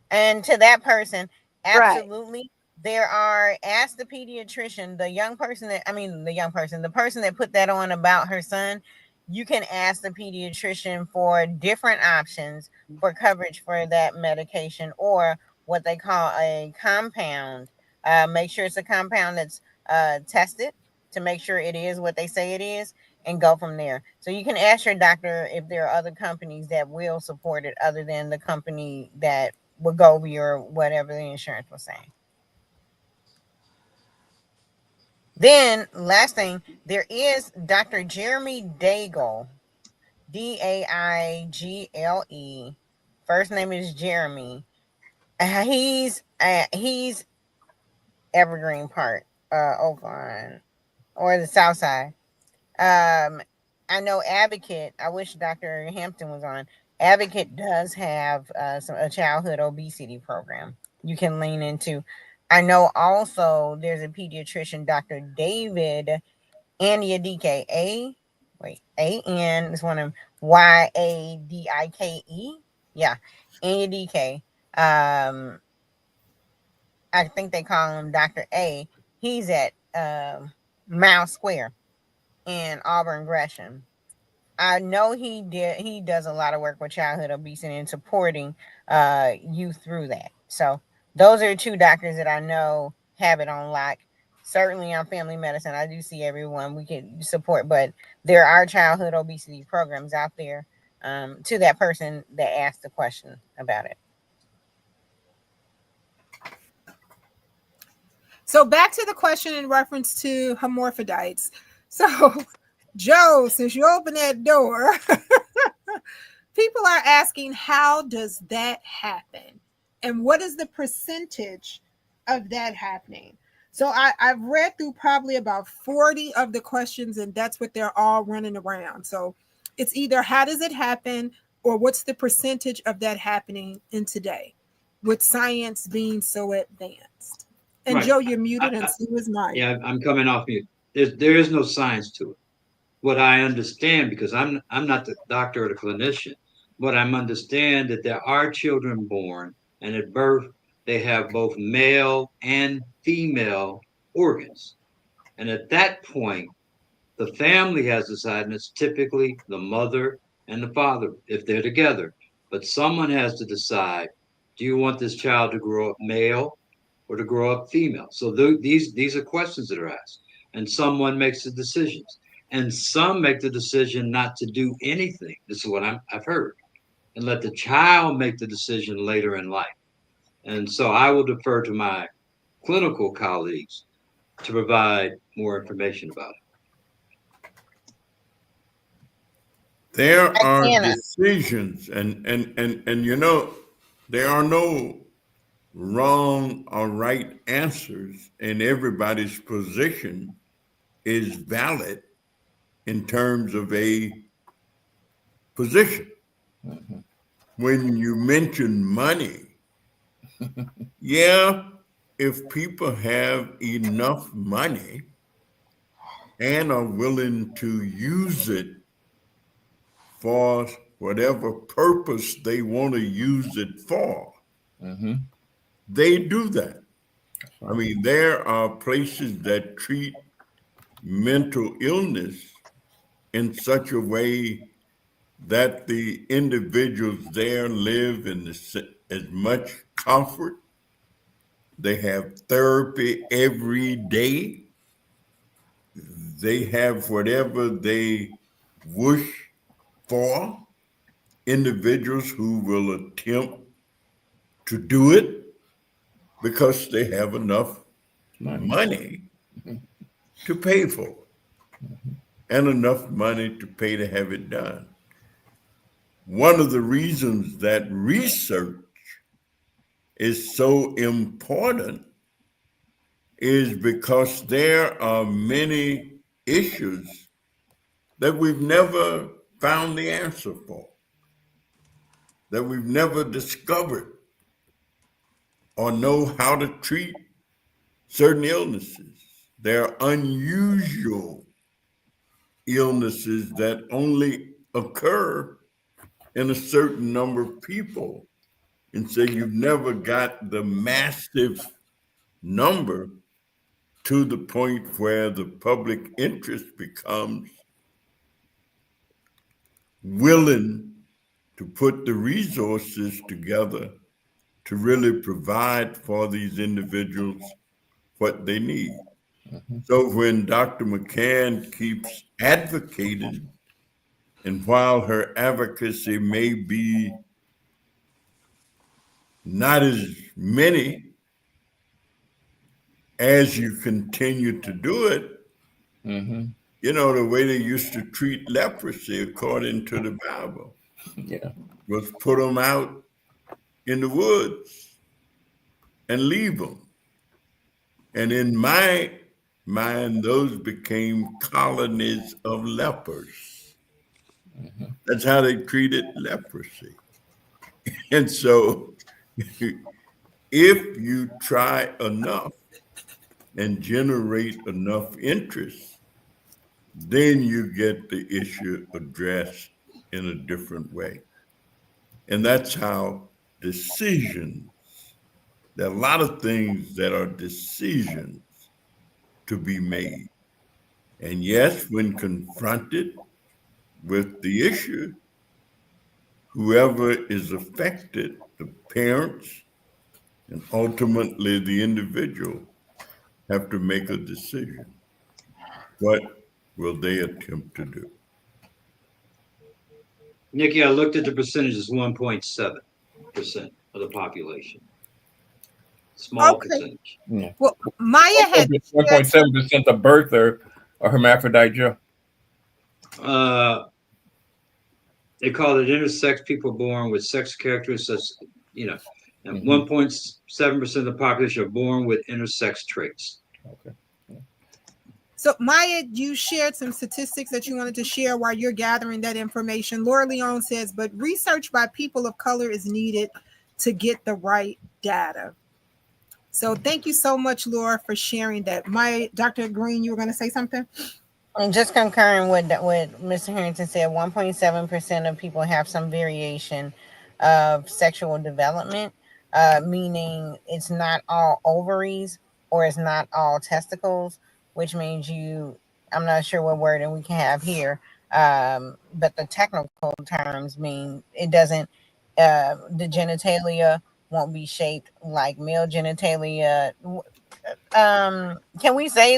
And to that person, Right. absolutely. There are, ask the pediatrician, the person that put that on about her son, you can ask the pediatrician for different options for coverage for that medication or what they call a compound. Make sure it's a compound that's tested to make sure it is what they say it is and go from there. So you can ask your doctor if there are other companies that will support it other than the company that would go over your whatever the insurance was saying. Then last thing, there is Dr. Jeremy Daigle, Daigle. First name is Jeremy. He's Evergreen Park, Oakland, or the South Side. I know Advocate. I wish Dr. Hampton was on. Advocate does have a childhood obesity program you can lean into. I know also there's a pediatrician, Dr. David Anyadike. A-N is one of them. Yadike. Yeah, Anyadike. I think they call him Dr. A. He's at Miles Square in Auburn Gresham. I know he does a lot of work with childhood obesity and supporting youth through that. So those are two doctors that I know have it on lock. Certainly on family medicine, I do see everyone we can support, but there are childhood obesity programs out there to that person that asked the question about it. So back to the question in reference to hermaphrodites. So, Joe, since you opened that door, people are asking, how does that happen? And what is the percentage of that happening? So I've read through probably about 40 of the questions, and that's what they're all running around. So it's either how does it happen, or what's the percentage of that happening in today, with science being so advanced. And Right. Joe, you're muted, and so is Mike. Yeah, I'm coming off mute. There is no science to it. What I understand, because I'm not the doctor or the clinician, but I'm understand that there are children born, and at birth they have both male and female organs. And at that point, the family has decided, and it's typically the mother and the father if they're together. But someone has to decide, do you want this child to grow up male or to grow up female? So these are questions that are asked, and someone makes the decisions, and some make the decision not to do anything. This is what I've heard, and let the child make the decision later in life. And so I will defer to my clinical colleagues to provide more information about it. There are Anna. decisions, and you know, there are no wrong or right answers, and everybody's position is valid in terms of a position. Mm-hmm. When you mention money, yeah, if people have enough money and are willing to use it for whatever purpose they want to use it for, Mm-hmm. they do that. I Right. mean, there are places that treat mental illness in such a way that the individuals there live in as much comfort. They have therapy every day. They have whatever they wish for. Individuals who will attempt to do it because they have enough money to pay for it and enough money to pay to have it done. One of the reasons that research is so important is because there are many issues that we've never found the answer for, that we've never discovered or know how to treat certain illnesses. There are unusual illnesses that only occur in a certain number of people. And so you've never got the massive number to the point where the public interest becomes willing to put the resources together to really provide for these individuals what they need. Mm-hmm. So when Dr. McCann keeps advocating, and while her advocacy may be not as many as you continue to do it, Mm-hmm. you know, the way they used to treat leprosy, according to the Bible, Yeah. was put them out in the woods and leave them. And in my mind, those became colonies of lepers. Mm-hmm. That's how they treated leprosy. And so if you try enough and generate enough interest, then you get the issue addressed in a different way. And that's how decisions, there are a lot of things that are decisions to be made. And yes, when confronted with the issue, whoever is affected, the parents and ultimately the individual, have to make a decision. What will they attempt to do? Nikki, I looked at the percentages, 1.7% of the population. Small Okay. percentage. Yeah. Well, Maya had 1.7% of birth are hermaphrodite, Joe. They call it intersex people born with sex characteristics, you know, and 1.7% of the population are born with intersex traits. Okay. So, Maya, you shared some statistics that you wanted to share while you're gathering that information. Laura Leone says, but research by people of color is needed to get the right data. So, thank you so much, Laura, for sharing that. Maya, Dr. Green, you were going to say something? And just concurring with what Mr. Harrington said, 1.7% of people have some variation of sexual development, meaning it's not all ovaries or it's not all testicles, which means I'm not sure what wording we can have here, but the technical terms mean it doesn't, the genitalia won't be shaped like male genitalia. Can we say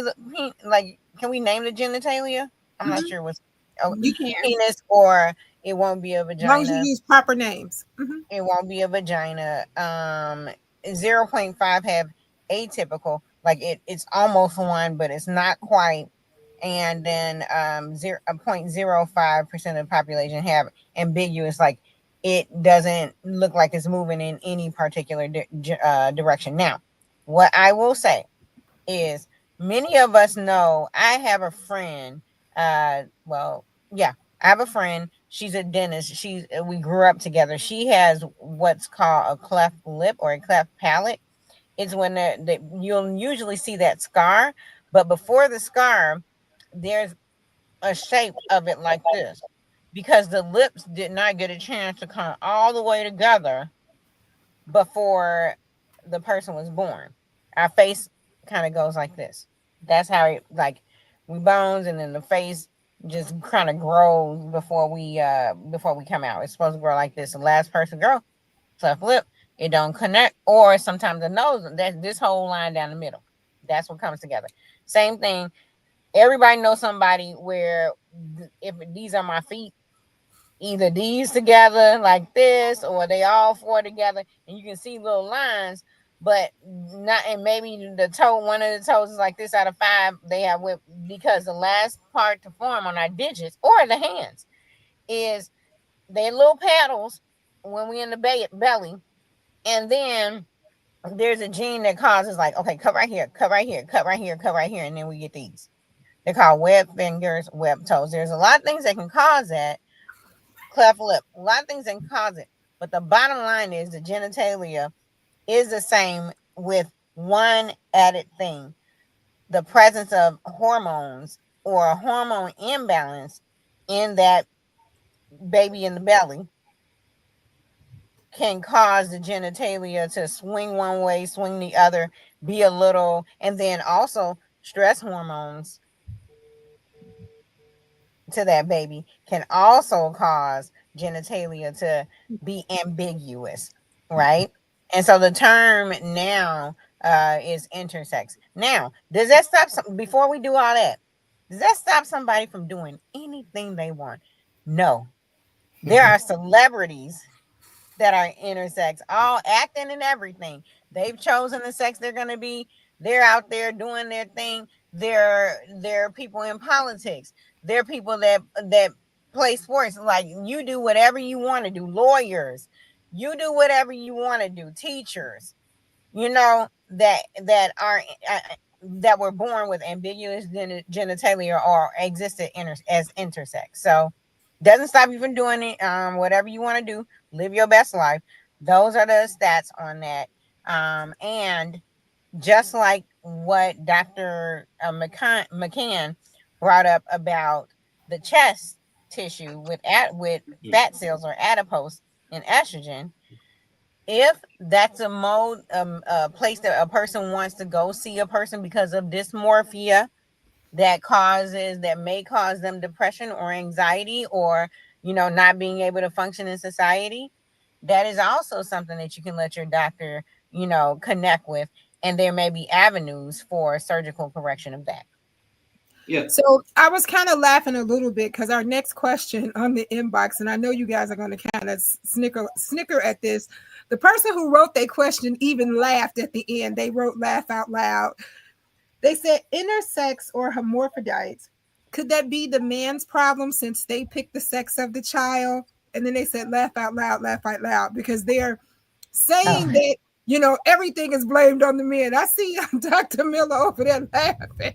can we name the genitalia? I'm not sure what's You can. penis, or it won't be a As long as you vagina. use proper names. It won't be a vagina. 0.5 have atypical, like it's almost one, but it's not quite. And then 0.05% of the population have ambiguous, like it doesn't look like it's moving in any particular direction. Now, what I will say is many of us know, I have a friend, I I have a friend. She's a dentist. We grew up together. She has what's called a cleft lip or a cleft palate. It's when you'll usually see that scar, but before the scar, there's a shape of it like this, because the lips did not get a chance to come all the way together before the person was born. Our face kind of goes like this. That's how it, like, we bones, and then the face just kind of grows before we come out. It's supposed to grow like this. The last person grow, cleft lip, it don't connect, or sometimes the nose, that this whole line down the middle, that's what comes together. Same thing. Everybody knows somebody where, if these are my feet, either these together like this, or they all four together, and you can see little lines, but not, and maybe the toe, one of the toes is like this out of 5 they have with, because the last part to form on our digits or the hands is their little paddles when we in the belly, and then there's a gene that causes, like, okay, cut right here, cut right here, cut right here, cut right here, and then we get these. They're called web fingers, web toes. There's a lot of things that can cause that. Cleft lip, a lot of things that can cause it. But the bottom line is the genitalia is the same, with one added thing: the presence of hormones or a hormone imbalance in that baby in the belly can cause the genitalia to swing one way, swing the other, be a little, and then also stress hormones to that baby can also cause genitalia to be ambiguous, right? And so the term now is intersex. Now, does that stop before we do all that? Does that stop somebody from doing anything they want? No. There are celebrities that are intersex, all acting and everything. They've chosen the sex they're going to be. They're out there doing their thing. They're people in politics. They're people that play sports. Like, you do whatever you want to do. Lawyers, you do whatever you want to do. Teachers, that are that were born with ambiguous genitalia or existed as intersex. So doesn't stop you from doing it. Whatever you want to do, live your best life. Those are the stats on that. And just like what Dr. McCann brought up about the chest tissue with fat cells or adipose and estrogen, if that's a mode, a place that a person wants to go see a person because of dysmorphia that may cause them depression or anxiety, or not being able to function in society, that is also something that you can let your doctor connect with, and there may be avenues for surgical correction of that. Yeah. So I was kind of laughing a little bit because our next question on the inbox, and I know you guys are going to kind of snicker at this. The person who wrote that question even laughed at the end. They wrote "laugh out loud." They said intersex or hermaphrodites. Could that be the man's problem since they picked the sex of the child? And then they said laugh out loud, because they're saying that, everything is blamed on the men. I see Dr. Miller over there laughing.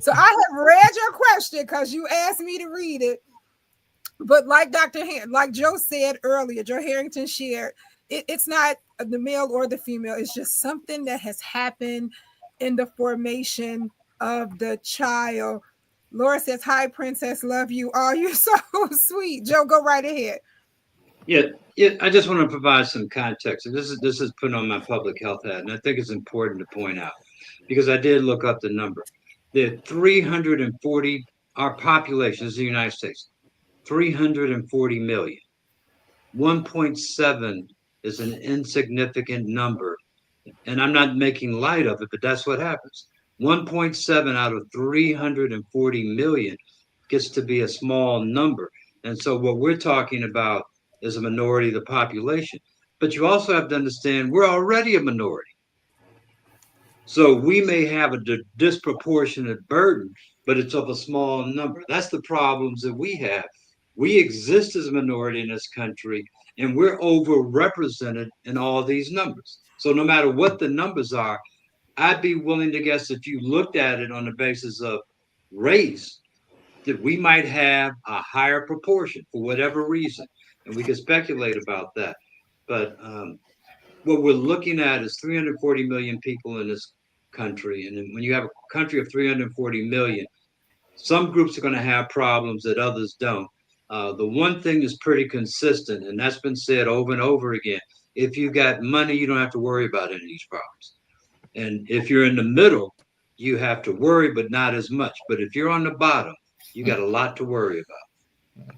So I have read your question because you asked me to read it. But like like Joe said earlier, Joe Harrington shared, it's not the male or the female. It's just something that has happened in the formation of the child. Laura says, "Hi, Princess, love you. Oh, you're so sweet." Joe, go right ahead. Yeah, I just want to provide some context. And this is put on my public health hat, and I think it's important to point out because I did look up the number. There are 340, our population is the United States, 340 million. 1.7 is an insignificant number. And I'm not making light of it, but that's what happens. 1.7 out of 340 million gets to be a small number. And so what we're talking about is a minority of the population. But you also have to understand we're already a minority. So we may have a disproportionate burden, but it's of a small number. That's the problems that we have. We exist as a minority in this country, and we're overrepresented in all these numbers. So no matter what the numbers are, I'd be willing to guess if you looked at it on the basis of race, that we might have a higher proportion for whatever reason, and we can speculate about that. But what we're looking at is 340 million people in this country, and when you have a country of 340 million, some groups are going to have problems that others don't. The one thing is pretty consistent, and that's been said over and over again. If you got money, you don't have to worry about any of these problems. And if you're in the middle, you have to worry, but not as much. But if you're on the bottom, you got a lot to worry about.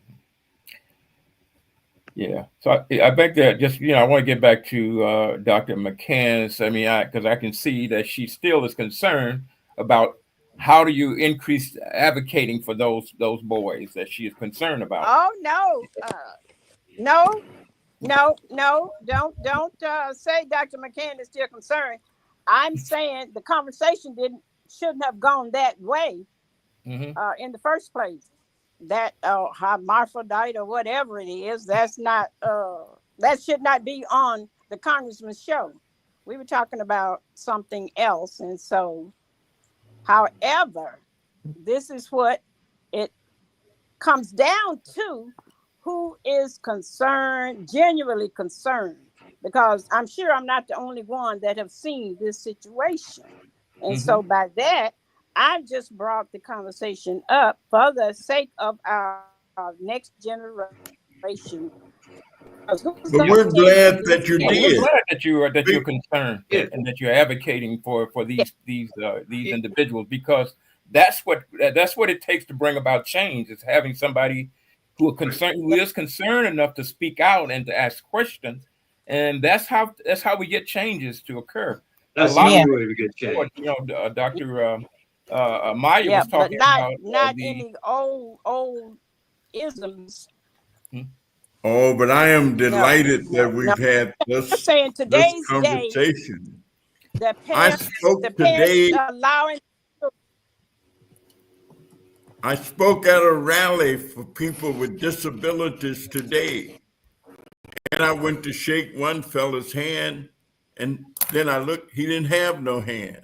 Yeah. So I think that just, I want to get back to Dr. McCann's. I mean, because I can see that she still is concerned about how do you increase advocating for those boys that she is concerned about. Oh, no. Don't say Dr. McCann is still concerned. I'm saying the conversation shouldn't have gone that way in the first place. That hermaphrodite or whatever it is, that's not that should not be on the congressman's show. We were talking about something else, and so, however, this is what it comes down to: who is concerned, genuinely concerned, because I'm sure I'm not the only one that have seen this situation. And so by that, I've just brought the conversation up for the sake of our next generation. But we're glad that you did. We're glad that you're concerned and that you're advocating for these individuals, because that's what it takes to bring about change, is having somebody who is concerned enough to speak out and to ask questions, and that's how we get changes to occur. That's the only way we get change. Dr. Maya was talking about not any old isms. Oh, but I am delighted that we've had this conversation. The parents allowing. I spoke at a rally for people with disabilities today, and I went to shake one fella's hand, and then I looked, he didn't have no hand.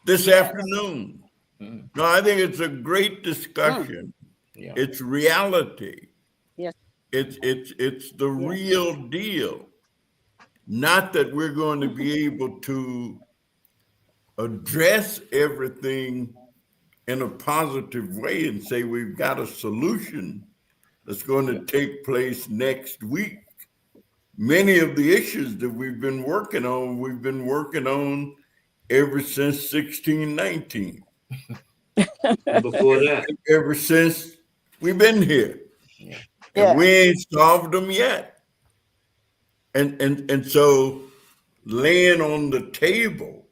This afternoon. No, I think it's a great discussion. Yeah. It's reality. Yes. It's the real deal. Not that we're going to be able to address everything in a positive way and say we've got a solution that's going to take place next week. Many of the issues that we've been working on ever since 1619. Before that. Ever since we've been here. Yeah. And we ain't solved them yet. And so laying on the table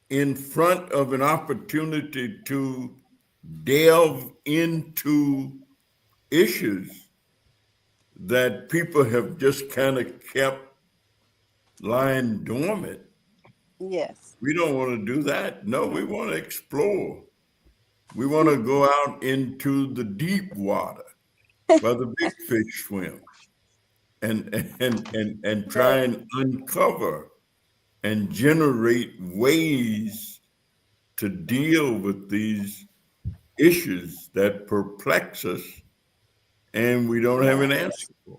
in front of an opportunity to delve into issues that people have just kind of kept lying dormant. Yes. We don't want to do that. No, we want to explore. We want to go out into the deep water where the big fish swim and try and uncover and generate ways to deal with these issues that perplex us and we don't have an answer for.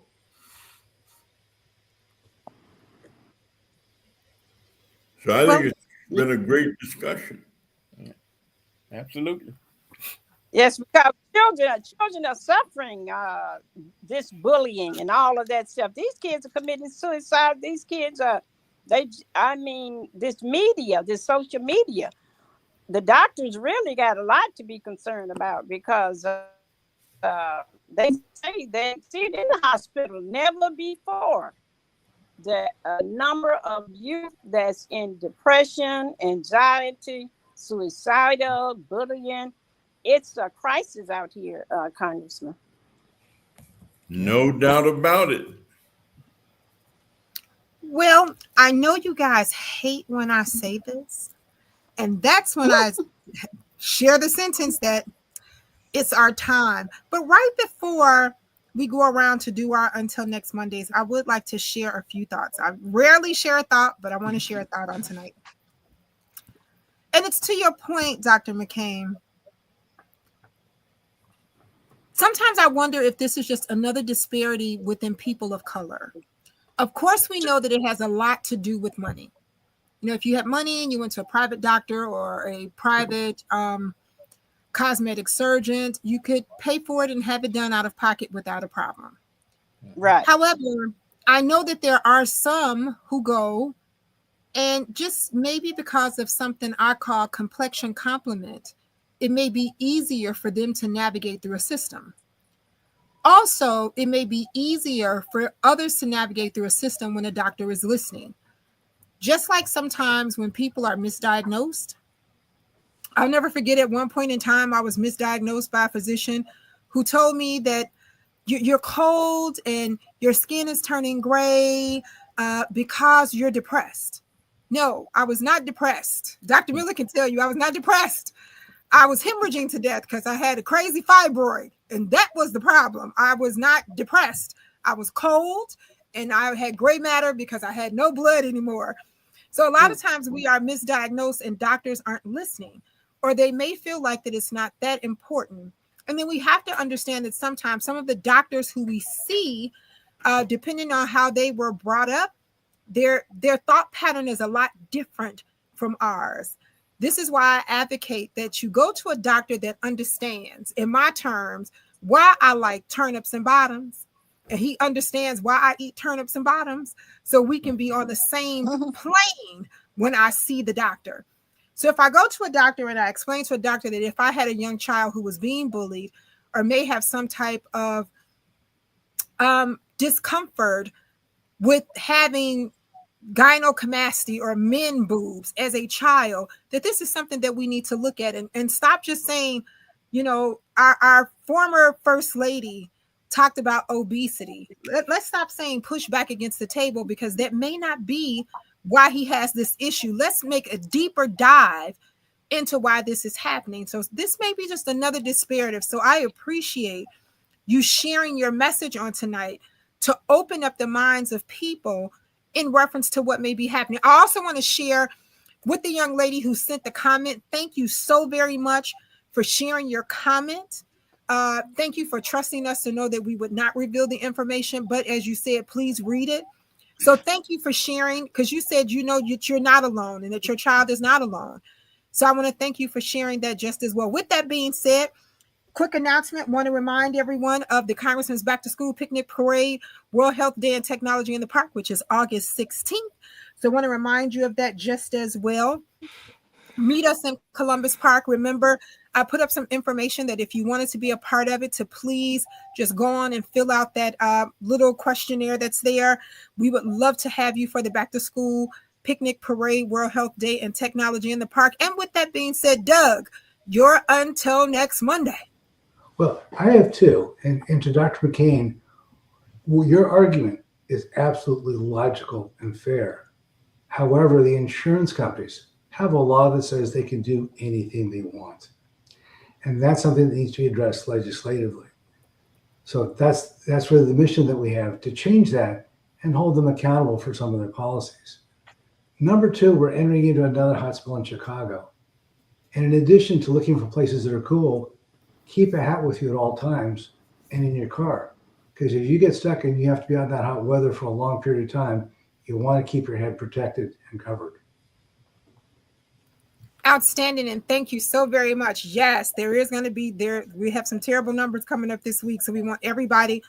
So I think it's been a great discussion. Absolutely. Yes, because children are suffering this bullying and all of that stuff. These kids are committing suicide. These kids are, this media, this social media, the doctors really got a lot to be concerned about, because they say they see it in the hospital never before. The number of youth that's in depression, anxiety, suicidal, bullying, it's a crisis out here, Congressman. No doubt about it. Well, I know you guys hate when I say this, and that's when I share the sentence that it's our time. But right before we go around to do our Until Next Mondays, I would like to share a few thoughts. I rarely share a thought, but I want to share a thought on tonight. And it's to your point, Dr. McCain. Sometimes I wonder if this is just another disparity within people of color. Of course, we know that it has a lot to do with money. You know, if you have money and you went to a private doctor or a private cosmetic surgeon, you could pay for it and have it done out of pocket without a problem. Right. However, I know that there are some who go and just maybe because of something I call complexion complement, it may be easier for them to navigate through a system. Also, it may be easier for others to navigate through a system when a doctor is listening. Just like sometimes when people are misdiagnosed, I'll never forget at one point in time, I was misdiagnosed by a physician who told me that you're cold and your skin is turning gray because you're depressed. No, I was not depressed. Dr. Miller can tell you I was not depressed. I was hemorrhaging to death because I had a crazy fibroid, and that was the problem. I was not depressed. I was cold, and I had gray matter because I had no blood anymore. So a lot of times we are misdiagnosed and doctors aren't listening, or they may feel like that it's not that important. And then we have to understand that sometimes some of the doctors who we see, depending on how they were brought up, their thought pattern is a lot different from ours. This is why I advocate that you go to a doctor that understands, in my terms, why I like turnips and bottoms. And he understands why I eat turnips and bottoms, so we can be on the same plane when I see the doctor. So if I go to a doctor and I explain to a doctor that if I had a young child who was being bullied or may have some type of discomfort with having gynecomastia or men boobs as a child, that this is something that we need to look at and stop just saying, you know, our former first lady talked about obesity. Let's stop saying push back against the table, because that may not be why he has this issue. Let's make a deeper dive into why this is happening. So this may be just another disparative. So I appreciate you sharing your message on tonight to open up the minds of people in reference to what may be happening. I also want to share with the young lady who sent the comment. Thank you so very much for sharing your comment. Thank you for trusting us to know that we would not reveal the information, but as you said, please read it. So thank you for sharing, because you said you know that you're not alone and that your child is not alone. So I want to thank you for sharing that just as well. With that being said, quick announcement. Want to remind everyone of the Congressman's Back to School Picnic Parade, World Health Day and Technology in the Park, which is August 16th. So I want to remind you of that just as well. Meet us in Columbus Park. Remember, I put up some information that if you wanted to be a part of it, to please just go on and fill out that little questionnaire that's there. We would love to have you for the Back to School Picnic Parade, World Health Day and Technology in the Park. And with that being said, Doug, you're until next Monday. Well, I have two. And to Dr. McCain, well, your argument is absolutely logical and fair. However, the insurance companies have a law that says they can do anything they want. And that's something that needs to be addressed legislatively. So that's really the mission that we have, to change that and hold them accountable for some of their policies. Number two, we're entering into another hot spell in Chicago. And in addition to looking for places that are cool, keep a hat with you at all times and in your car. Because if you get stuck and you have to be out in that hot weather for a long period of time, you want to keep your head protected and covered. Outstanding, and thank you so very much. Yes, there is going to be there. We have some terrible numbers coming up this week, so we want everybody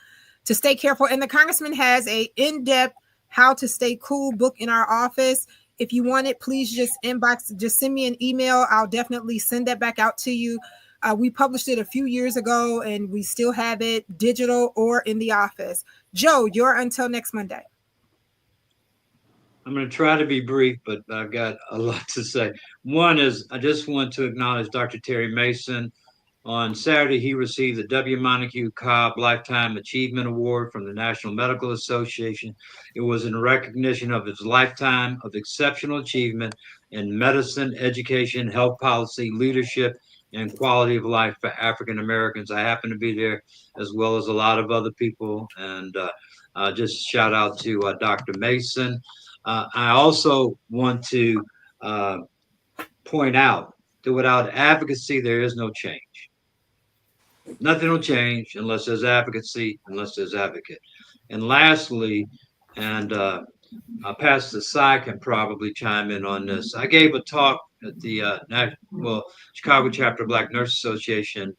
to stay careful. And the Congressman has a in-depth how to stay cool book in our office. If you want it, please just inbox, just send me an email. I'll definitely send that back out to you. We published it a few years ago, and we still have it digital or in the office. Joe, you're until next Monday. I'm going to try to be brief, but I've got a lot to say. One is I just want to acknowledge Dr. Terry Mason. On Saturday, he received the W. Montague Cobb Lifetime Achievement Award from the National Medical Association. It was in recognition of his lifetime of exceptional achievement in medicine, education, health policy, leadership, and quality of life for African Americans. I happen to be there as well as a lot of other people, and just shout out to Dr. Mason. I also want to point out that without advocacy, there is no change. Nothing will change unless there's advocacy, unless there's advocate. And lastly, and Pastor Sy can probably chime in on this. I gave a talk at the Chicago Chapter of Black Nurse Association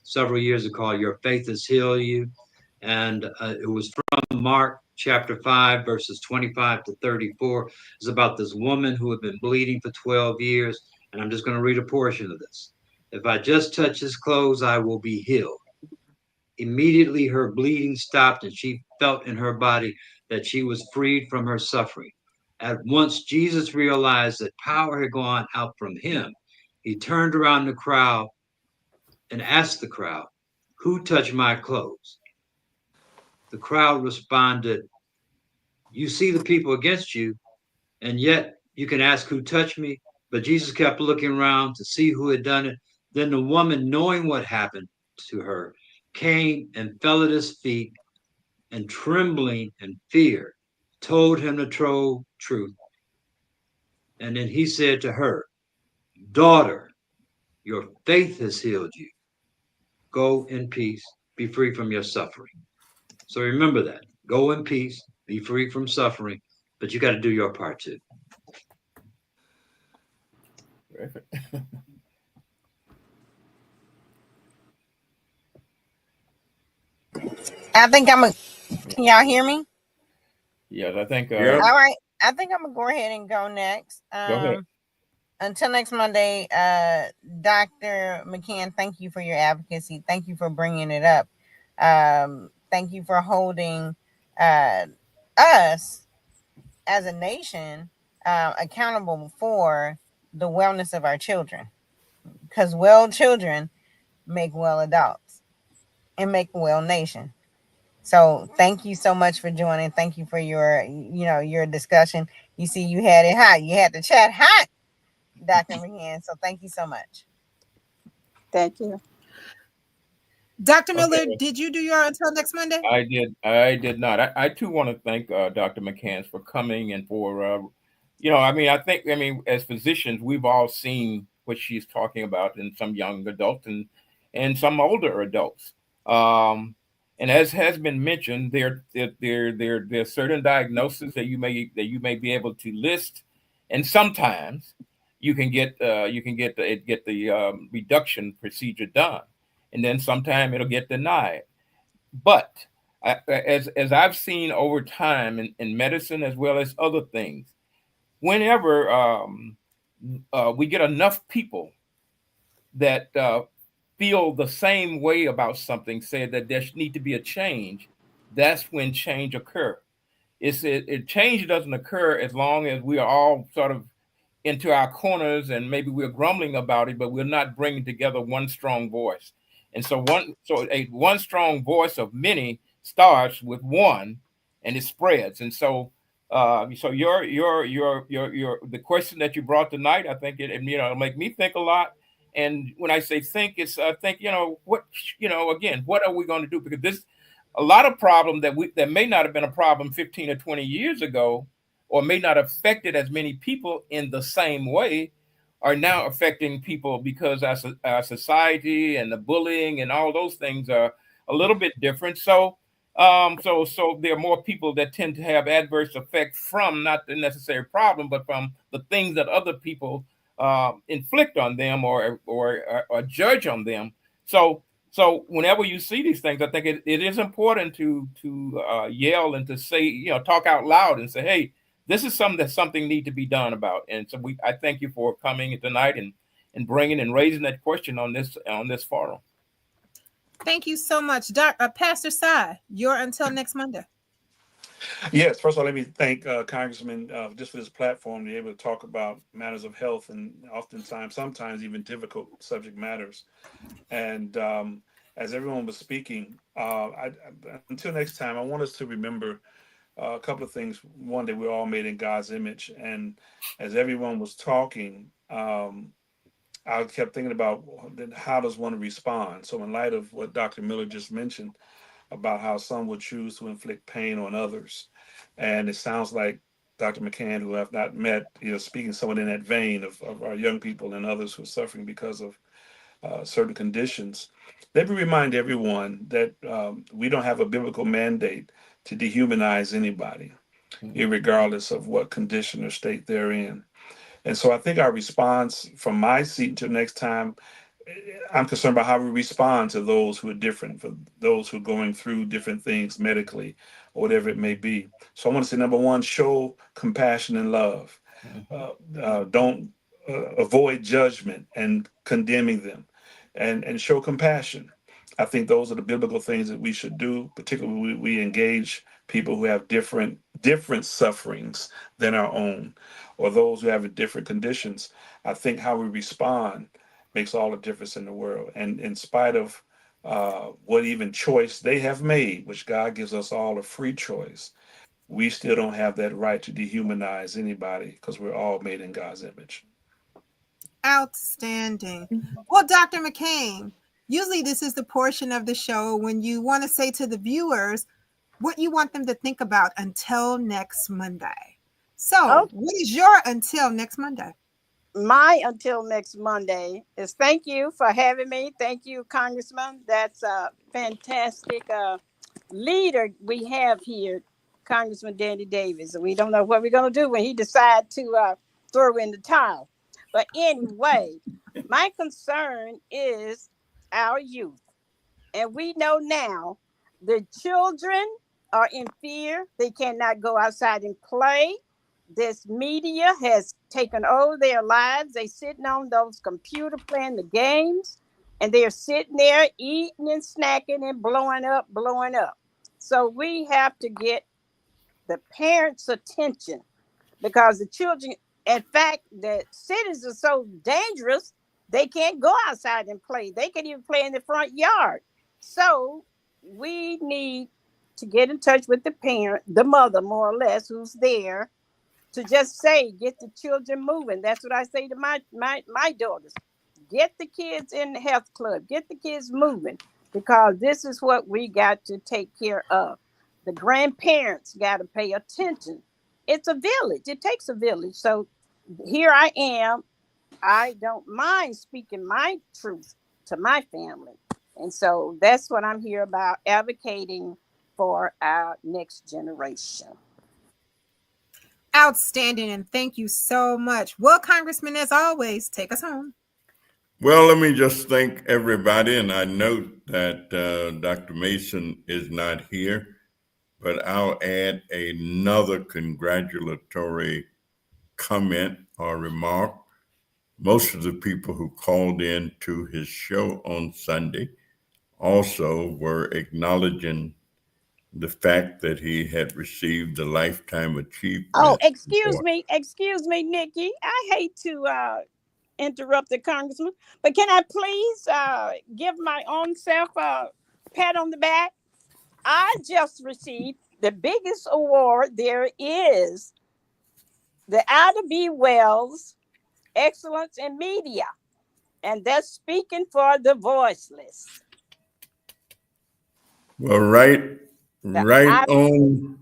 several years ago called "Your Faith Has Healed You," and it was from Mark chapter 5, verses 25 to 34. It's about this woman who had been bleeding for 12 years, and I'm just going to read a portion of this. If I just touch his clothes, I will be healed. Immediately her bleeding stopped, and she felt in her body that she was freed from her suffering. At once, Jesus realized that power had gone out from him. He turned around the crowd and asked the crowd, "Who touched my clothes?" The crowd responded, "You see the people against you, and yet you can ask who touched me." But Jesus kept looking around to see who had done it. Then the woman, knowing what happened to her, came and fell at his feet, and trembling in fear, told him the truth. And then he said to her, "Daughter, your faith has healed you. Go in peace, be free from your suffering." So remember that. Go in peace, be free from suffering, but you got to do your part too. I think I'm a. Can y'all hear me? Yes, I think. Yep. All right. I think I'm gonna go ahead and go next. Go ahead. Until next Monday, Dr. McCann, thank you for your advocacy. Thank you for bringing it up. Thank you for holding us as a nation accountable for the wellness of our children, because well children make well adults and make a well nation. So thank you so much for joining. Thank you for your discussion. You see, you had it hot. You had the chat hot, Dr. McCann. So thank you so much. Thank you. Dr. Miller, Okay. did you do your until next Monday? I did not. I too want to thank Dr. McCann for coming and for, I mean, as physicians, we've all seen what she's talking about in some young adults and some older adults. And as has been mentioned, there are certain diagnoses that you may be able to list, and sometimes you can get the reduction procedure done, and then sometime it'll get denied. But as I've seen over time in medicine as well as other things, whenever we get enough people that feel the same way about something, say that there need to be a change, that's when change occur. Change doesn't occur as long as we are all sort of into our corners and maybe we're grumbling about it, but we're not bringing together one strong voice. And so one strong voice of many starts with one, and it spreads. And so your the question that you brought tonight, I think it'll make me think a lot. And when I say think, it's I think again, what are we going to do? Because this a lot of problem that may not have been a problem 15 or 20 years ago, or may not have affected as many people in the same way, are now affecting people because our society and the bullying and all those things are a little bit different. So there are more people that tend to have adverse effects from not the necessary problem, but from the things that other people inflict on them or judge on them. So whenever you see these things, I think it is important to yell and to say, talk out loud and say, hey, this is something need to be done about. And so I thank you for coming tonight and bringing and raising that question on this forum. Thank you so much. Pastor Sy, your until next Monday. Yes, first of all, let me thank Congressman just for this platform to be able to talk about matters of health and sometimes even difficult subject matters. And as everyone was speaking, until next time, I want us to remember a couple of things. One, that we're all made in God's image. And as everyone was talking, I kept thinking about how does one respond? So in light of what Dr. Miller just mentioned about how some would choose to inflict pain on others, and it sounds like Dr. McCann, who I've not met, speaking somewhat in that vein of our young people and others who are suffering because of certain conditions. Let me remind everyone that we don't have a biblical mandate to dehumanize anybody, irregardless of what condition or state they're in. And so I think our response from my seat until next time, I'm concerned about how we respond to those who are different, for those who are going through different things medically or whatever it may be. So I want to say, number one, show compassion and love. Don't avoid judgment and condemning them, and show compassion. I think those are the biblical things that we should do, particularly when we engage people who have different sufferings than our own, or those who have different conditions. I think how we respond makes all the difference in the world. And in spite of what even choice they have made, which God gives us all a free choice, we still don't have that right to dehumanize anybody because we're all made in God's image. Outstanding. Well, Dr. McCain, usually this is the portion of the show when you want to say to the viewers what you want them to think about until next Monday. So, what is your until next Monday? My until next Monday is thank you for having me. Thank you, Congressman. That's a fantastic leader we have here, Congressman Danny Davis. We don't know what we're going to do when he decides to throw in the towel. But anyway, my concern is our youth. And we know now the children are in fear. They cannot go outside and play. This media has taken over their lives. They sitting on those computers playing the games, and they're sitting there eating and snacking and blowing up. So we have to get the parents' attention, because the children, in fact, the cities are so dangerous, they can't go outside and play. They can't even play in the front yard. So we need to get in touch with the parent, the mother, more or less, who's there, to just say, get the children moving. That's what I say to my daughters. Get the kids in the health club. Get the kids moving, because this is what we got to take care of. The grandparents got to pay attention. It's a village. It takes a village. So here I am. I don't mind speaking my truth to my family. And so that's what I'm here about, advocating for our next generation. Outstanding, and thank you so much. Well, Congressman, as always, take us home. Well, let me just thank everybody, and I note that Dr. Mason is not here, but I'll add another congratulatory comment or remark. Most of the people who called in to his show on Sunday also were acknowledging the fact that he had received the Lifetime Achievement. Oh, excuse me, Nikki. I hate to interrupt the Congressman, but can I please give my own self a pat on the back? I just received the biggest award there is, the Ida B. Wells Excellence in Media, and that's speaking for the voiceless. Well, right on.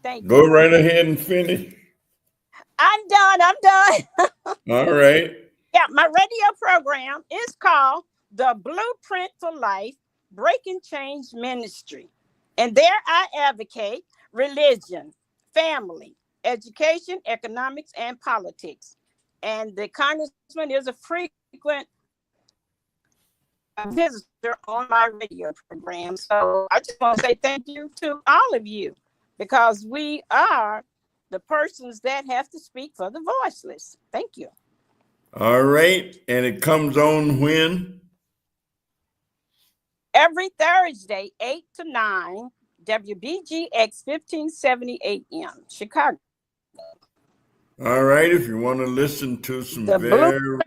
Thank you. Go right ahead and finish. I'm done. All right. Yeah, my radio program is called The Blueprint for Life, Breaking Change Ministry. And there I advocate religion, family, education, economics, and politics. And the Congressman is a frequent visitor on my radio program. So I just want to say thank you to all of you, because we are the persons that have to speak for the voiceless. Thank you. All right. And it comes on when? Every Thursday, 8 to 9, WBGX 1570 AM, Chicago. All right. If you want to listen to some very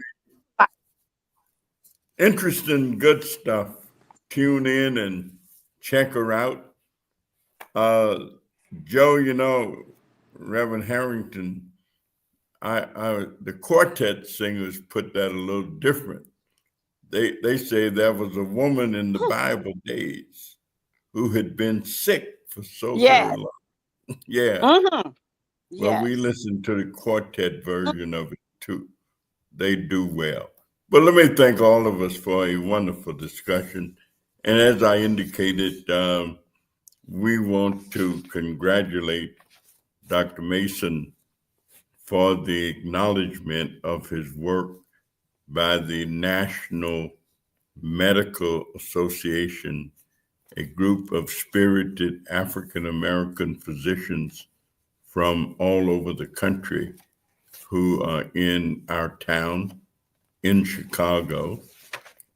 interesting, good stuff, tune in and check her out. Joe, Reverend Harrington, the quartet singers put that a little different. They say there was a woman in the Bible days who had been sick for so Yeah. very long. Yeah. Mm-hmm. Well, we Yes. listened to the quartet version of it too. They do well. But let me thank all of us for a wonderful discussion. And as I indicated, we want to congratulate Dr. Mason for the acknowledgement of his work by the National Medical Association, a group of spirited African American physicians from all over the country who are in our town in Chicago.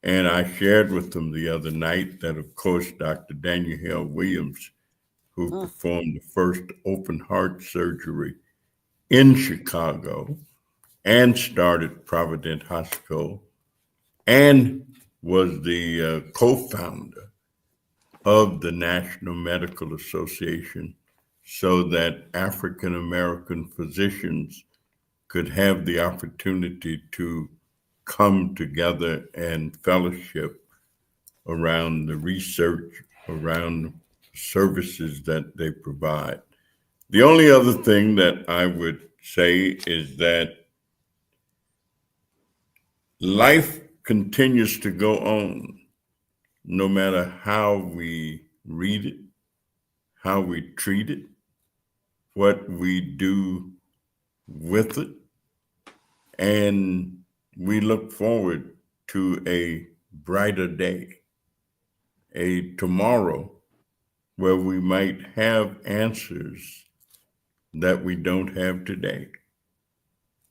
And I shared with them the other night that, of course, Dr. Daniel Hale Williams, who performed the first open heart surgery in Chicago and started Providence Hospital and was the co-founder of the National Medical Association, so that African American physicians could have the opportunity to come together and fellowship around the research, around services that they provide. The only other thing that I would say is that life continues to go on, no matter how we read it, how we treat it, what we do with it. And we look forward to a brighter day, a tomorrow where we might have answers that we don't have today,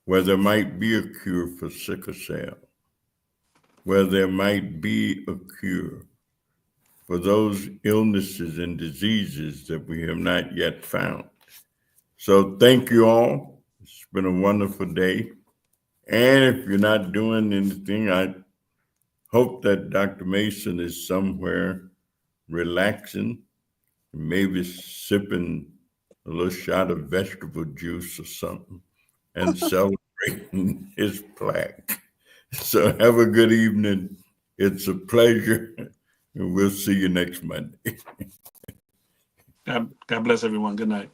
where there might be a cure for sickle cell, where there might be a cure for those illnesses and diseases that we have not yet found. So thank you all. It's been a wonderful day. And if you're not doing anything, I hope that Dr. Mason is somewhere relaxing, maybe sipping a little shot of vegetable juice or something and celebrating his plaque. So have a good evening. It's a pleasure. And we'll see you next Monday. God bless everyone. Good night.